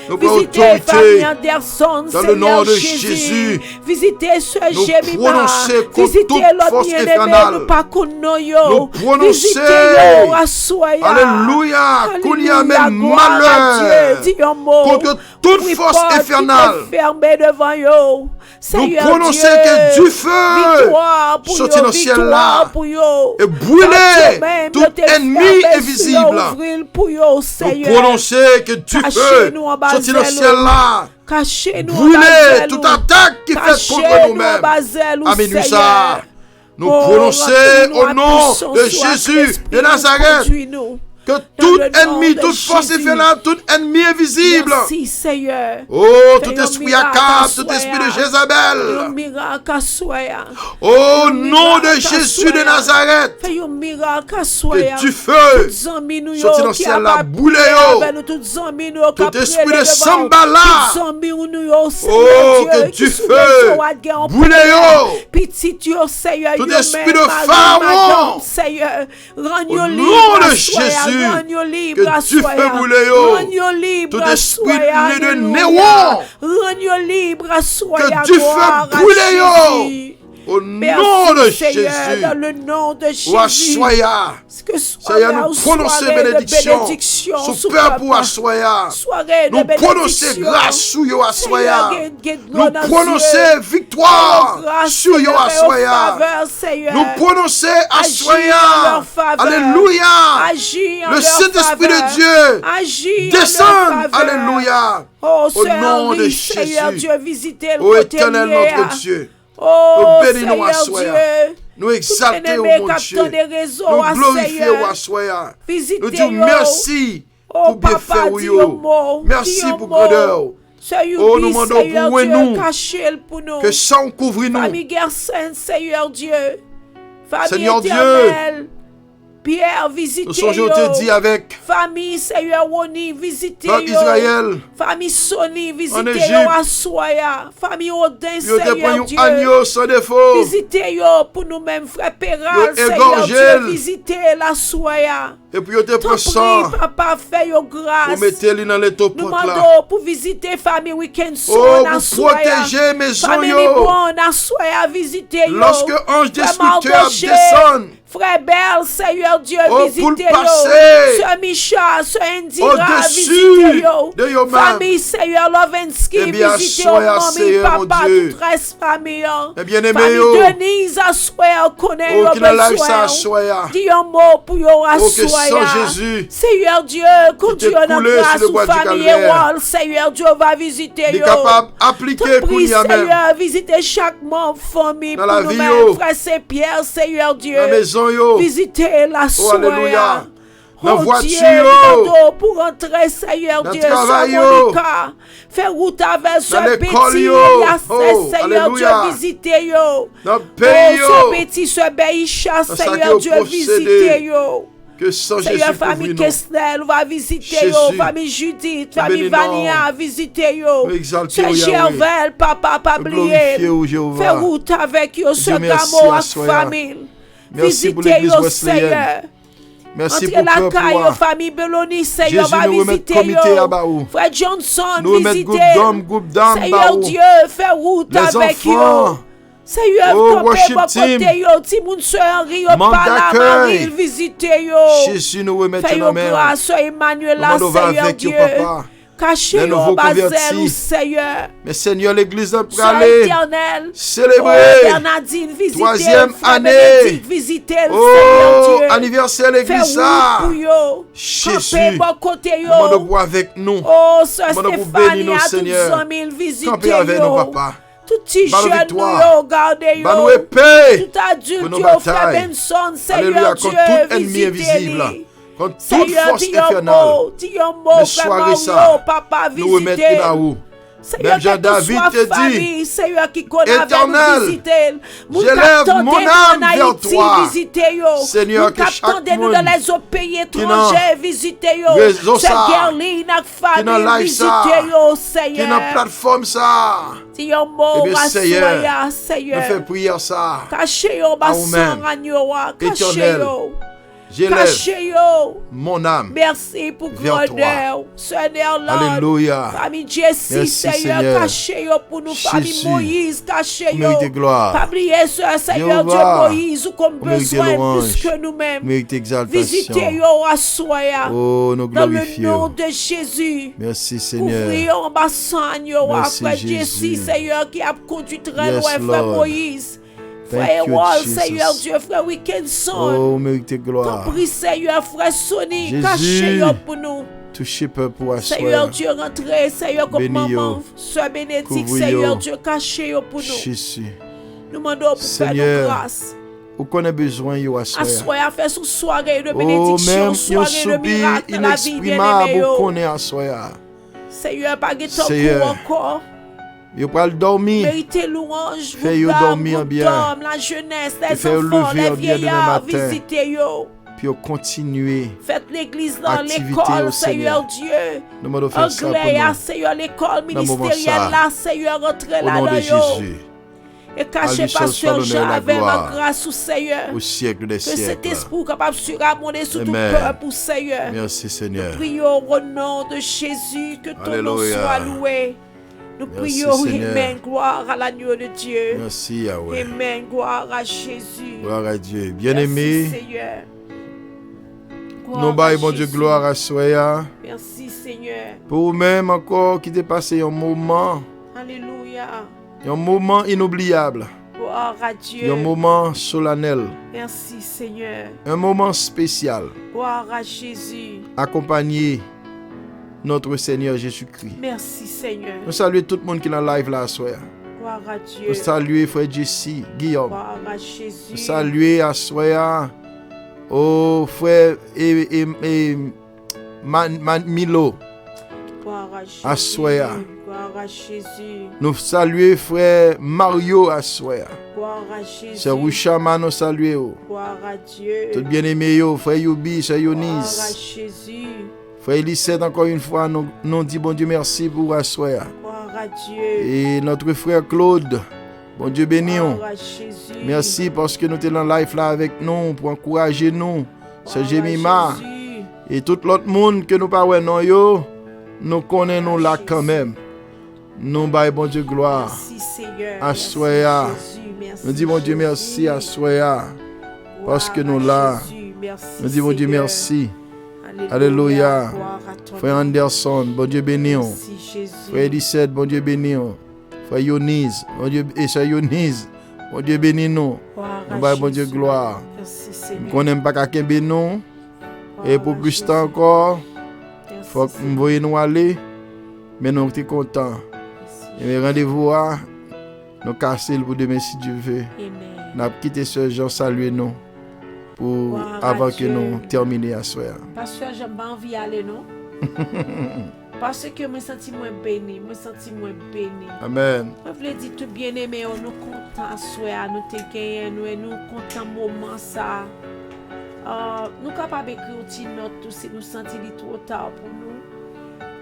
Nous prenons Visitez autorité famille Anderson, dans le Seigneur nom de Jésus. Jésus. Visitez ce Nous Jémima. prononcer contre Visitez toute l'autre force bien-aimé, infernale. nous pas connaissons yo. Nous prononcer. Visitez yo, assoya. Alléluia. Qu'il y a Alléluia, même gloire à malheur Dieu. Dis un mot. contre toute Oui, force porte qui infernale. t'est fermée devant yo. Nous Seigneur prononcer Dieu. que du feu Victoire pour sorti yo, dans le ciel victoire là pour yo. et brûler Même tout de tes ennemi fermes invisible. ouvrir pour yo, Nous Seigneur. prononcer que du feu Cachez-nous en bas sorti dans le zèle. ciel là. Cachez-nous en Brûler bas toute zèle. attaque qui fait contre Cachez-nous en nous-mêmes. bas zèle, Amen. Seigneur. Nous Oh, prononcer remplis-nous au à nom puissance, de soit Jésus Christ, de Nazareth conduis-nous. que Dans tout le nom ennemi, de toute force Jésus. infernale, tout ennemi invisible. Merci, Seigneur. Oh, Fais tout un esprit miracle, Akab, tout soya. esprit de Un Jézabel. miracle à soya. Au nom de miracle, Jésus de soya. Nazareth, Fais un miracle à soya. que du feu Toutes amis nous sorti dans le qui ciel a là, pas boule prié yo. avec nous, toutes amis nous qui a Tout esprit prié de devant. Sambala. Toutes amis nous yo, Oh, Seigneur que Dieu, du qui sous feu les eaux a guerre en boule prière. yo. Petit yo, Seigneur, Tout yo esprit même, de Marie, Pharaon. madame, Seigneur, rends Au yo nom libre de à soya, Jésus, rends yo libre à que du feu soya. boule yo. Rends yo libre Tout à esprit soya, de alléluia. Néon. Rends yo libre à soya, du feu gloire à boule yo. Jésus. Au Merci, nom de Seigneur, Jésus. dans le nom de Jésus. Wassoya. Que Seigneur, nous prononcer bénédiction. Sous peuple pour Assoya. Soirée de Nous prononcer bénédiction. grâce sur yo Assoya. Seigneur, Nous prononcer victoire sur yo Assoya. Nous prononcer Assoya. Alléluia. Le Saint-Esprit de Dieu descend. Alléluia. Oh, Au nom de Seigneur Jésus. Dieu, visitez le Ô côté Éternel lié. notre Dieu. Oh, Nous bénissons Seigneur Assoya. Dieu. Nous exaltons Bien-aimé, mon Dieu. capteur des réseaux, Nous glorifions Seigneur. Assoya. Visitez Nous disons yo. merci Oh, pour bien papa, faire dis yo. un mot. Merci Dis un pour mot. grandeur. Seigneur, Oh, nous demandons Seigneur pour Dieu, nous. cachez-le pour nous. Que sang couvre nous. Famille Gersen, Seigneur Dieu. Famille Seigneur Dieu. éternelle. Pierre, visitez Nous songeons yo. te dit avec Famille, Seigneur Woni, visitez peuple yo. Israël. Famille Sony, En visitez Égypte. yo à Soya. Famille Odin, Yo te Seigneur prend Dieu. un agneau sans défaut. Visitez yo pour nous-mêmes, frère Péral, Yo Seigneur égorgé. Dieu. Visitez la Soya. Et puis yo te T'en prend sang. prie, papa, fais yo grâce. Pour mettre lui dans les Nous topotes là. demandons pour visiter famille week-end Oh, à pour Soya. protéger maison Famille yo. Libon à Soya, visiter yo. Lorsque ange Frère destructeur Mardoché, descend. Frère Belle, Seigneur Dieu, Oh, visitez pour le yo. passer Sœur Micha, Sœur Indira, au-dessus visitez yo. de yo-même. Famille, Seigneur Lovensky, Eh bien, visitez yo. soyez, Mamie, Seigneur, mon papa, Dieu. toute reste famille. Eh bien, aimé Famille yo. Denise, assoya, connaît Oh, yo qui dans la life ça besoin. assoya. Dis un mot pour yo, Oh, que assoya. sans Jésus, Seigneur Dieu, conduis t'es notre coulé grâce sur le bois aux du familles calvaire. Wall. Seigneur Dieu va visiter il est yo. capable d'appliquer Te pour prie, lui même. Seigneur, visiter chaque membre, famille, Dans pour la nous vie, mêmes, yo. frère Saint-Pierre, Seigneur Dieu. Dans la maison, yo. Visiter la Oh, alléluia. Dans la Oh voiture, Dieu, yo. nous pour entrer, Seigneur Dans le Dieu, travail, sur yo. Monica. Faire route avec ce l'école, petit, yo. Oh, Seigneur Dieu, alléluia. visiter yo. Dans le pays, Oh, ce yo. petit, ce Beïcha, Dans Seigneur ça Dieu, que vous possédez. visiter yo. Que sans Jésus Seigneur, couvre famille nous. Kessler, va visiter Jésus. yo. Famille Judith, famille bénis-nous. Vania, visiter yo. Nous exaltons Sœur Yahweh. Gervais, papa, pas Nous oublier. glorifions au Jéhovah. Fais route avec yo, ce merci gamo à avec soi. famille. Merci pour Visiter l'église yo, wesleyenne. Seigneur. Merci Entrez pour la le caille, peuple. famille Beloni, Seigneur, Jésus, va nous remettons visiter comité à yo. Baou. Frère Johnson, Nous remettons visiter. groupe d'hommes, groupe d'âmes, Seigneur Baou. Dieu, fais route Les avec enfants. yo. Seigneur, Oh, campez worship bon team. côté yo. Timoun Henri, yo, Manque pas la d'accueil. Marie, visiter yo. Jésus, nous remettons Fais nos yo mains. grâce, Emmanuel, Nous va Seigneur avec yo, Dieu. papa. Cachez Les yo, nouveaux Bazel, convertis. ou Seigneur. Mais Seigneur, l'église a Sois aller éternel. célébrer. Oh, Bernardine, visitez. Troisième Frère année. Bénédicte, visitez le Oh, Seigneur Dieu. anniversaire Fais l'église route ça. pour yo. Jésus. Campez bon côté Demande yo. de boire avec nous. Oh, sœur Demande de vous Stéphanie, bénir, à toutes Seigneur. 100 000 visitez Campez avec nous, yo. papa. Tout petit Par nos jeune nous victoires. yo, gardez Par nos yo. épées. Tout adulte Pour nos yo, frère batailles. Benson, Alléluia. Seigneur Contre Dieu, tout ennemi visitez invisible. lui. Contre toute Seigneur, force dis un infernale. mot, dis un mot, Mais frère soirée ça. Mario, papa, Nous remettons visitez. Ibaou. Seigneur, Même Jean quelle que David soit te dit, famille, Seigneur qui connaît avec Éternel, nous visiter. j'élève mon âme vers toi. Visiter yo. Seigneur, que chaque nous monde dans les pays qui étrangers, visiter yo. réseau C'est ça, Gerline avec qui dans famille, live ça, visiter yo, qui est dans la Seigneur. plateforme ça. Si yon mot, Eh bien, Seigneur, Seigneur. nous fait prière ça. Cachez yo, À vous-même. bassan agneau, cachez Éternel, yo. J'élève Cachez yo. mon âme. Merci pour vers grandeur. Seigneur Lord. Alléluia. Famille Jessie, Merci, Seigneur, Seigneur. cachez yo pour nous. Famille Jésus. Moïse, cachez Vous yo. méritez gloire. Pas oublier ce Seigneur Dieu Jéhovah. Moïse, ou comme Vous méritez besoin louange. plus que Vous nous-mêmes. méritez Visitez exaltation. yo à soya. Oh, nous Dans le nom glorifions. de Jésus. Merci Seigneur. Ouvrons bassan yo. Merci, Frère Jésus. Jessie, Seigneur, qui a conduit très Yes, loin, frère Lord. Moïse. Thank Frère you, Wall, Jesus. Seigneur Dieu, frère Wilkinson. Oh, vous méritez T'en gloire. prie, Seigneur, frère Sonny, Jésus. cachez yo pour nous. Touchez peuple pour Seigneur asseoir. Dieu, rentrez, Seigneur, comme Bénis maman, yo. Soeur Bénédicte, Couvre Seigneur yo. Dieu, cachez yo pour nous. Jésus. Nous demandons pour faire Seigneur, nos grâces. Vous connaissez besoin de asseoir. Assoyez à faire une soirée de Oh, bénédiction, même un soirée de soupir miracle dans la vie inexprimable bien-aimée. vous yo. connaissez asseoir. Seigneur, pas de temps Seigneur. encore. Vous pouvez dormir. Méritez louange, Fais yo vous dormir dames, bien. dames, la jeunesse, les fais yo enfants, lever les bien demain vieillards, matin. visitez yo. Puis vous continuez. Faites l'église dans Activité l'école, au Seigneur Dieu. Nous demandons de faire ça pour Anglais, nous. Seigneur, l'école Dans le moment ministérielle ça. là, Seigneur, entrez Au là nom dans de yo. Jésus. Et cachez À lui seul Pasteur soit l'honneur et Jean la avec ma gloire. grâce au Seigneur. Au siècle des Que cet siècles. esprit capable de surabonder sur tout Amen. peuple, Seigneur. Merci Seigneur. Prions au nom de Jésus, que ton nom Alléluia. soit loué. Nous Merci, prions, Seigneur. Amen, gloire à l'agneau de Dieu. Merci Yahweh. Amen, gloire à Jésus. Gloire à Dieu. Merci, Bien-aimé, Seigneur. Gloire nous à baillons bon Dieu Jésus. gloire à Soya. Merci, Seigneur. Pour vous-même encore qui t'est passé un moment inoubliable. Gloire à Dieu. Un moment solennel. Merci, Seigneur. Un moment spécial. Gloire à Jésus. Accompagné notre Seigneur Jésus-Christ. Merci, Seigneur. Nous saluons tout le monde qui est dans le live là, Soya. Gloire à Dieu. Nous saluons frère Jesse, Guillaume. Gloire à Jésus. Nous saluons à Soya. Oh frère Milo. Gloire à Jésus. Assoya. Gloire à Jésus. Nous saluons frère Mario à Soya. Gloire à Jésus. C'est Rouchama, nous saluons. Gloire à Dieu. Tout bien-aimé, frère Youbi, frère Gloire à Yonis. Jésus. Frère Elisette, encore une fois, nous disons bon Dieu merci pour Assoya. Gloire à Dieu. Et notre frère Claude, bon Dieu béni. Gloire à Jésus. Merci parce que nous sommes dans live là avec nous pour encourager nous. C'est Gloire à Jemima. Jésus. Et tout l'autre monde que nous pas non yo, nous connaissons là quand même. Nous baillons bon Dieu gloire. Merci Seigneur. Assoya. Merci, Jésus. Merci, Nous disons bon Dieu merci Jésus. à Soya. parce que nous là. Nous disons, bon Dieu, merci. Alléluia. Frère Anderson, bon Dieu béni. Frère Elisette, bon Dieu béni. Frère Yonise, bon Dieu, et Sœur Yonise, bon Dieu béni nous. Nous bâillons bon Dieu gloire. Nous n'aime pas qu'à Kembe nous. Et pour plus de temps encore, il faut que nous voyions nous aller. Mais nous sommes contents. Et rendez-vous à nous casser pour demain si Dieu veut. Nous avons quitté ce Jean saluer nous. Pour avant que nous terminions à soir. Pasteur, j'ai pas envie d'aller, non? Parce que je me sens moins béni, Amen. Je voulais dire tout bien aimé, nous contents à soir, nous te gagnons, nous contents moment ça. Nous sommes capables d'écrire une note si nous sentons trop tard pour nous.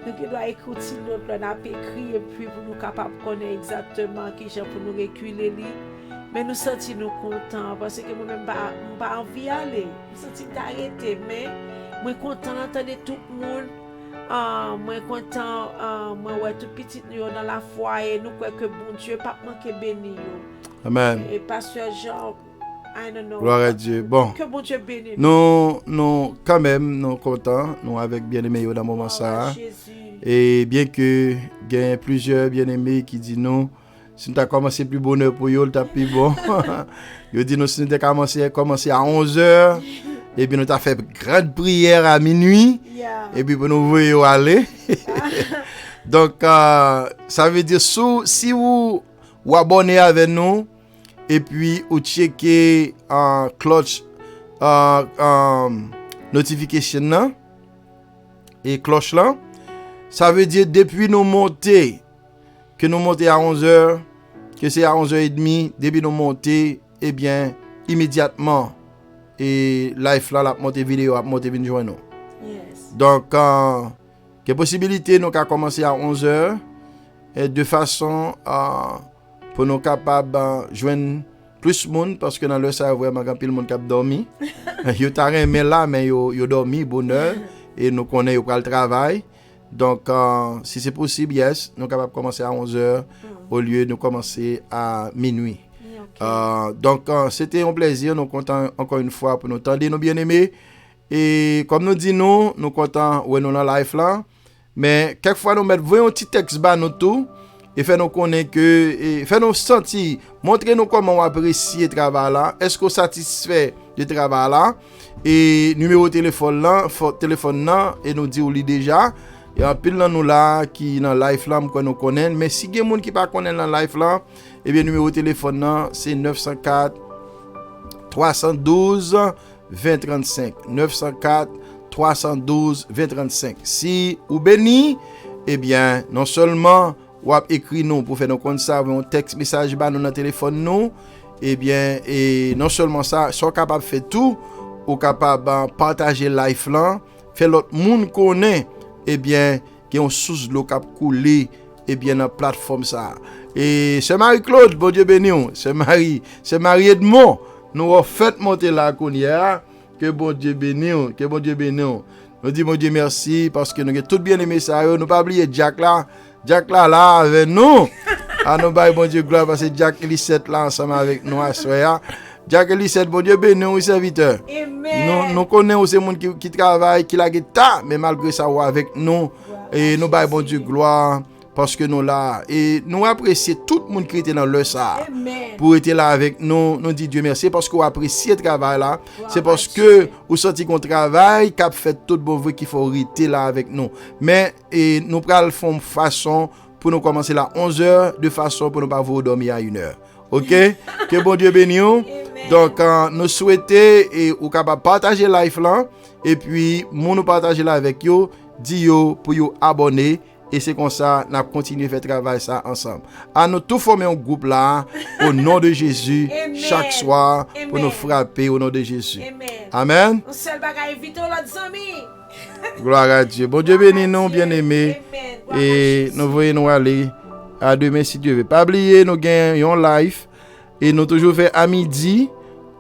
Nous devons écrire une note, nous avons écrit et puis pour nous capables de connaître exactement qui j'ai pour nous reculer. Mais nous sentons nous contents parce que moi-même, je n'ai pas envie d'aller. Je sens d'arrêter, mais je suis content d'entendre tout le monde. Je suis content, moi, tout petit nous dans la foi et nous croyons que bon Dieu pas manquer béni. Amen. Et pasteur Jean, I don't know. Gloire à Dieu. Bon. Que bon Dieu bénisse. Nous, quand même, nous contents, nous avec bien-aimés dans le moment ça. Et bien que il y a plusieurs bien-aimés qui disent non. Si nous avons commencé plus bonheur pour eux, nous plus bon. Ils disent nous si nous avons commencé à 11h, et puis nous avons fait grande prière à minuit, et puis pour nous voyons aller. Donc, ça veut dire si vous abonnez avec nous, et puis vous checkez cloche notification et cloche là, ça veut dire depuis nous monter. Que nous monter à 11h, que c'est à 11h30, depuis nous monter, eh bien, immédiatement, et live là, la monter vidéo, la monter vidéo nous. Yes. Donc, quelle possibilité nous avons commencé à 11h, et de façon pour nous capables de joindre plus de monde, parce que dans le ça, vraiment, quand le monde qui a dormi, ils ont rien là, mais ils ont dormi, bonheur, et nous connaissons le travail. Donc, si c'est possible, yes, nous sommes capables de commencer à 11h au lieu de commencer à minuit. Okay. Donc, c'était un plaisir. Nous comptons encore une fois pour nous tendre nos bien-aimés. Et comme nous disons, nous comptons où nous dans la live là. Mais quelquefois, nous mettons un petit texte bas nous tout et fait nous connaître que, fait nous sentir, montrer nous comment on apprécie le travail là. Est-ce qu'on est satisfait du travail là? Et numéro de téléphone là, et nous dit déjà. Il y a un pile dans nous là qui dans live là que nous connaissons, mais si il y a des gens qui pas connaissent dans live là, et bien numéro de téléphone là c'est 904 312 2035 904 312 2035. Si ou béni, eh bien non seulement ou écrit nous pour faire nous compte ça, un texte message ba nous dans téléphone nous, eh bien et non seulement ça, sont capable faire tout ou capable partager live là, faire l'autre monde connaît. Eh bien, qui ont sous l'eau qui a coulé, eh bien, dans la plateforme ça. Et c'est Marie-Claude, bon Dieu béni, c'est Marie Edmond, nous avons fait monter la conière, que bon Dieu béni, Nous disons, bon Dieu merci, parce que nous avons tout bien aimé ça, nous pas oublier Jack là avec nous. Nous baillons bon Dieu gloire, parce que Jack et Lisette là ensemble avec nous à soir. Jack et Lisette, bon Dieu béni, oui, serviteur. Nous connaissons ces gens qui travaillent, qui la guitare, mais malgré ça, avec nous, et nous baillons bon Dieu gloire, parce que nous là, et nous apprécions tout le monde qui était dans le ça, pour être là avec nous, nous disons Dieu merci, parce qu'on apprécie le travail là, c'est parce que vous sentez qu'on travaille, qu'on fait tout bon vrai qu'il faut rester là avec nous. Mais et nous prenons une façon pour nous commencer là 11h, de façon pour ne pas vous dormir à 1h. Ok? Que bon Dieu bénisse. Donc, nous souhaitons et ou capable partager live là et puis nous partager là avec vous, dis yo pour vous abonner et c'est comme ça nous continuer faire travail ça ensemble. À nous tout former un groupe là au nom de Jésus chaque soir pour nous frapper au nom de Jésus. Amen. On seul bagaille vite l'autre ami. Gloire à Dieu. Bon Dieu béni nous bien-aimés et nous voyons nous aller à demain si Dieu veut. Pas oublier nous gagnons live. Et nous toujours fait à midi,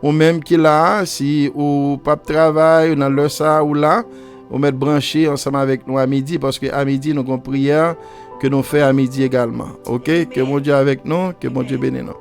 ou même qui là, si ou pas travail, ou dans le ça ou là, on met branché ensemble avec nous à midi, parce que à midi, nous avons prière que nous faisons à midi également. Ok? Que mon Dieu avec nous, que mon Dieu bénisse nous.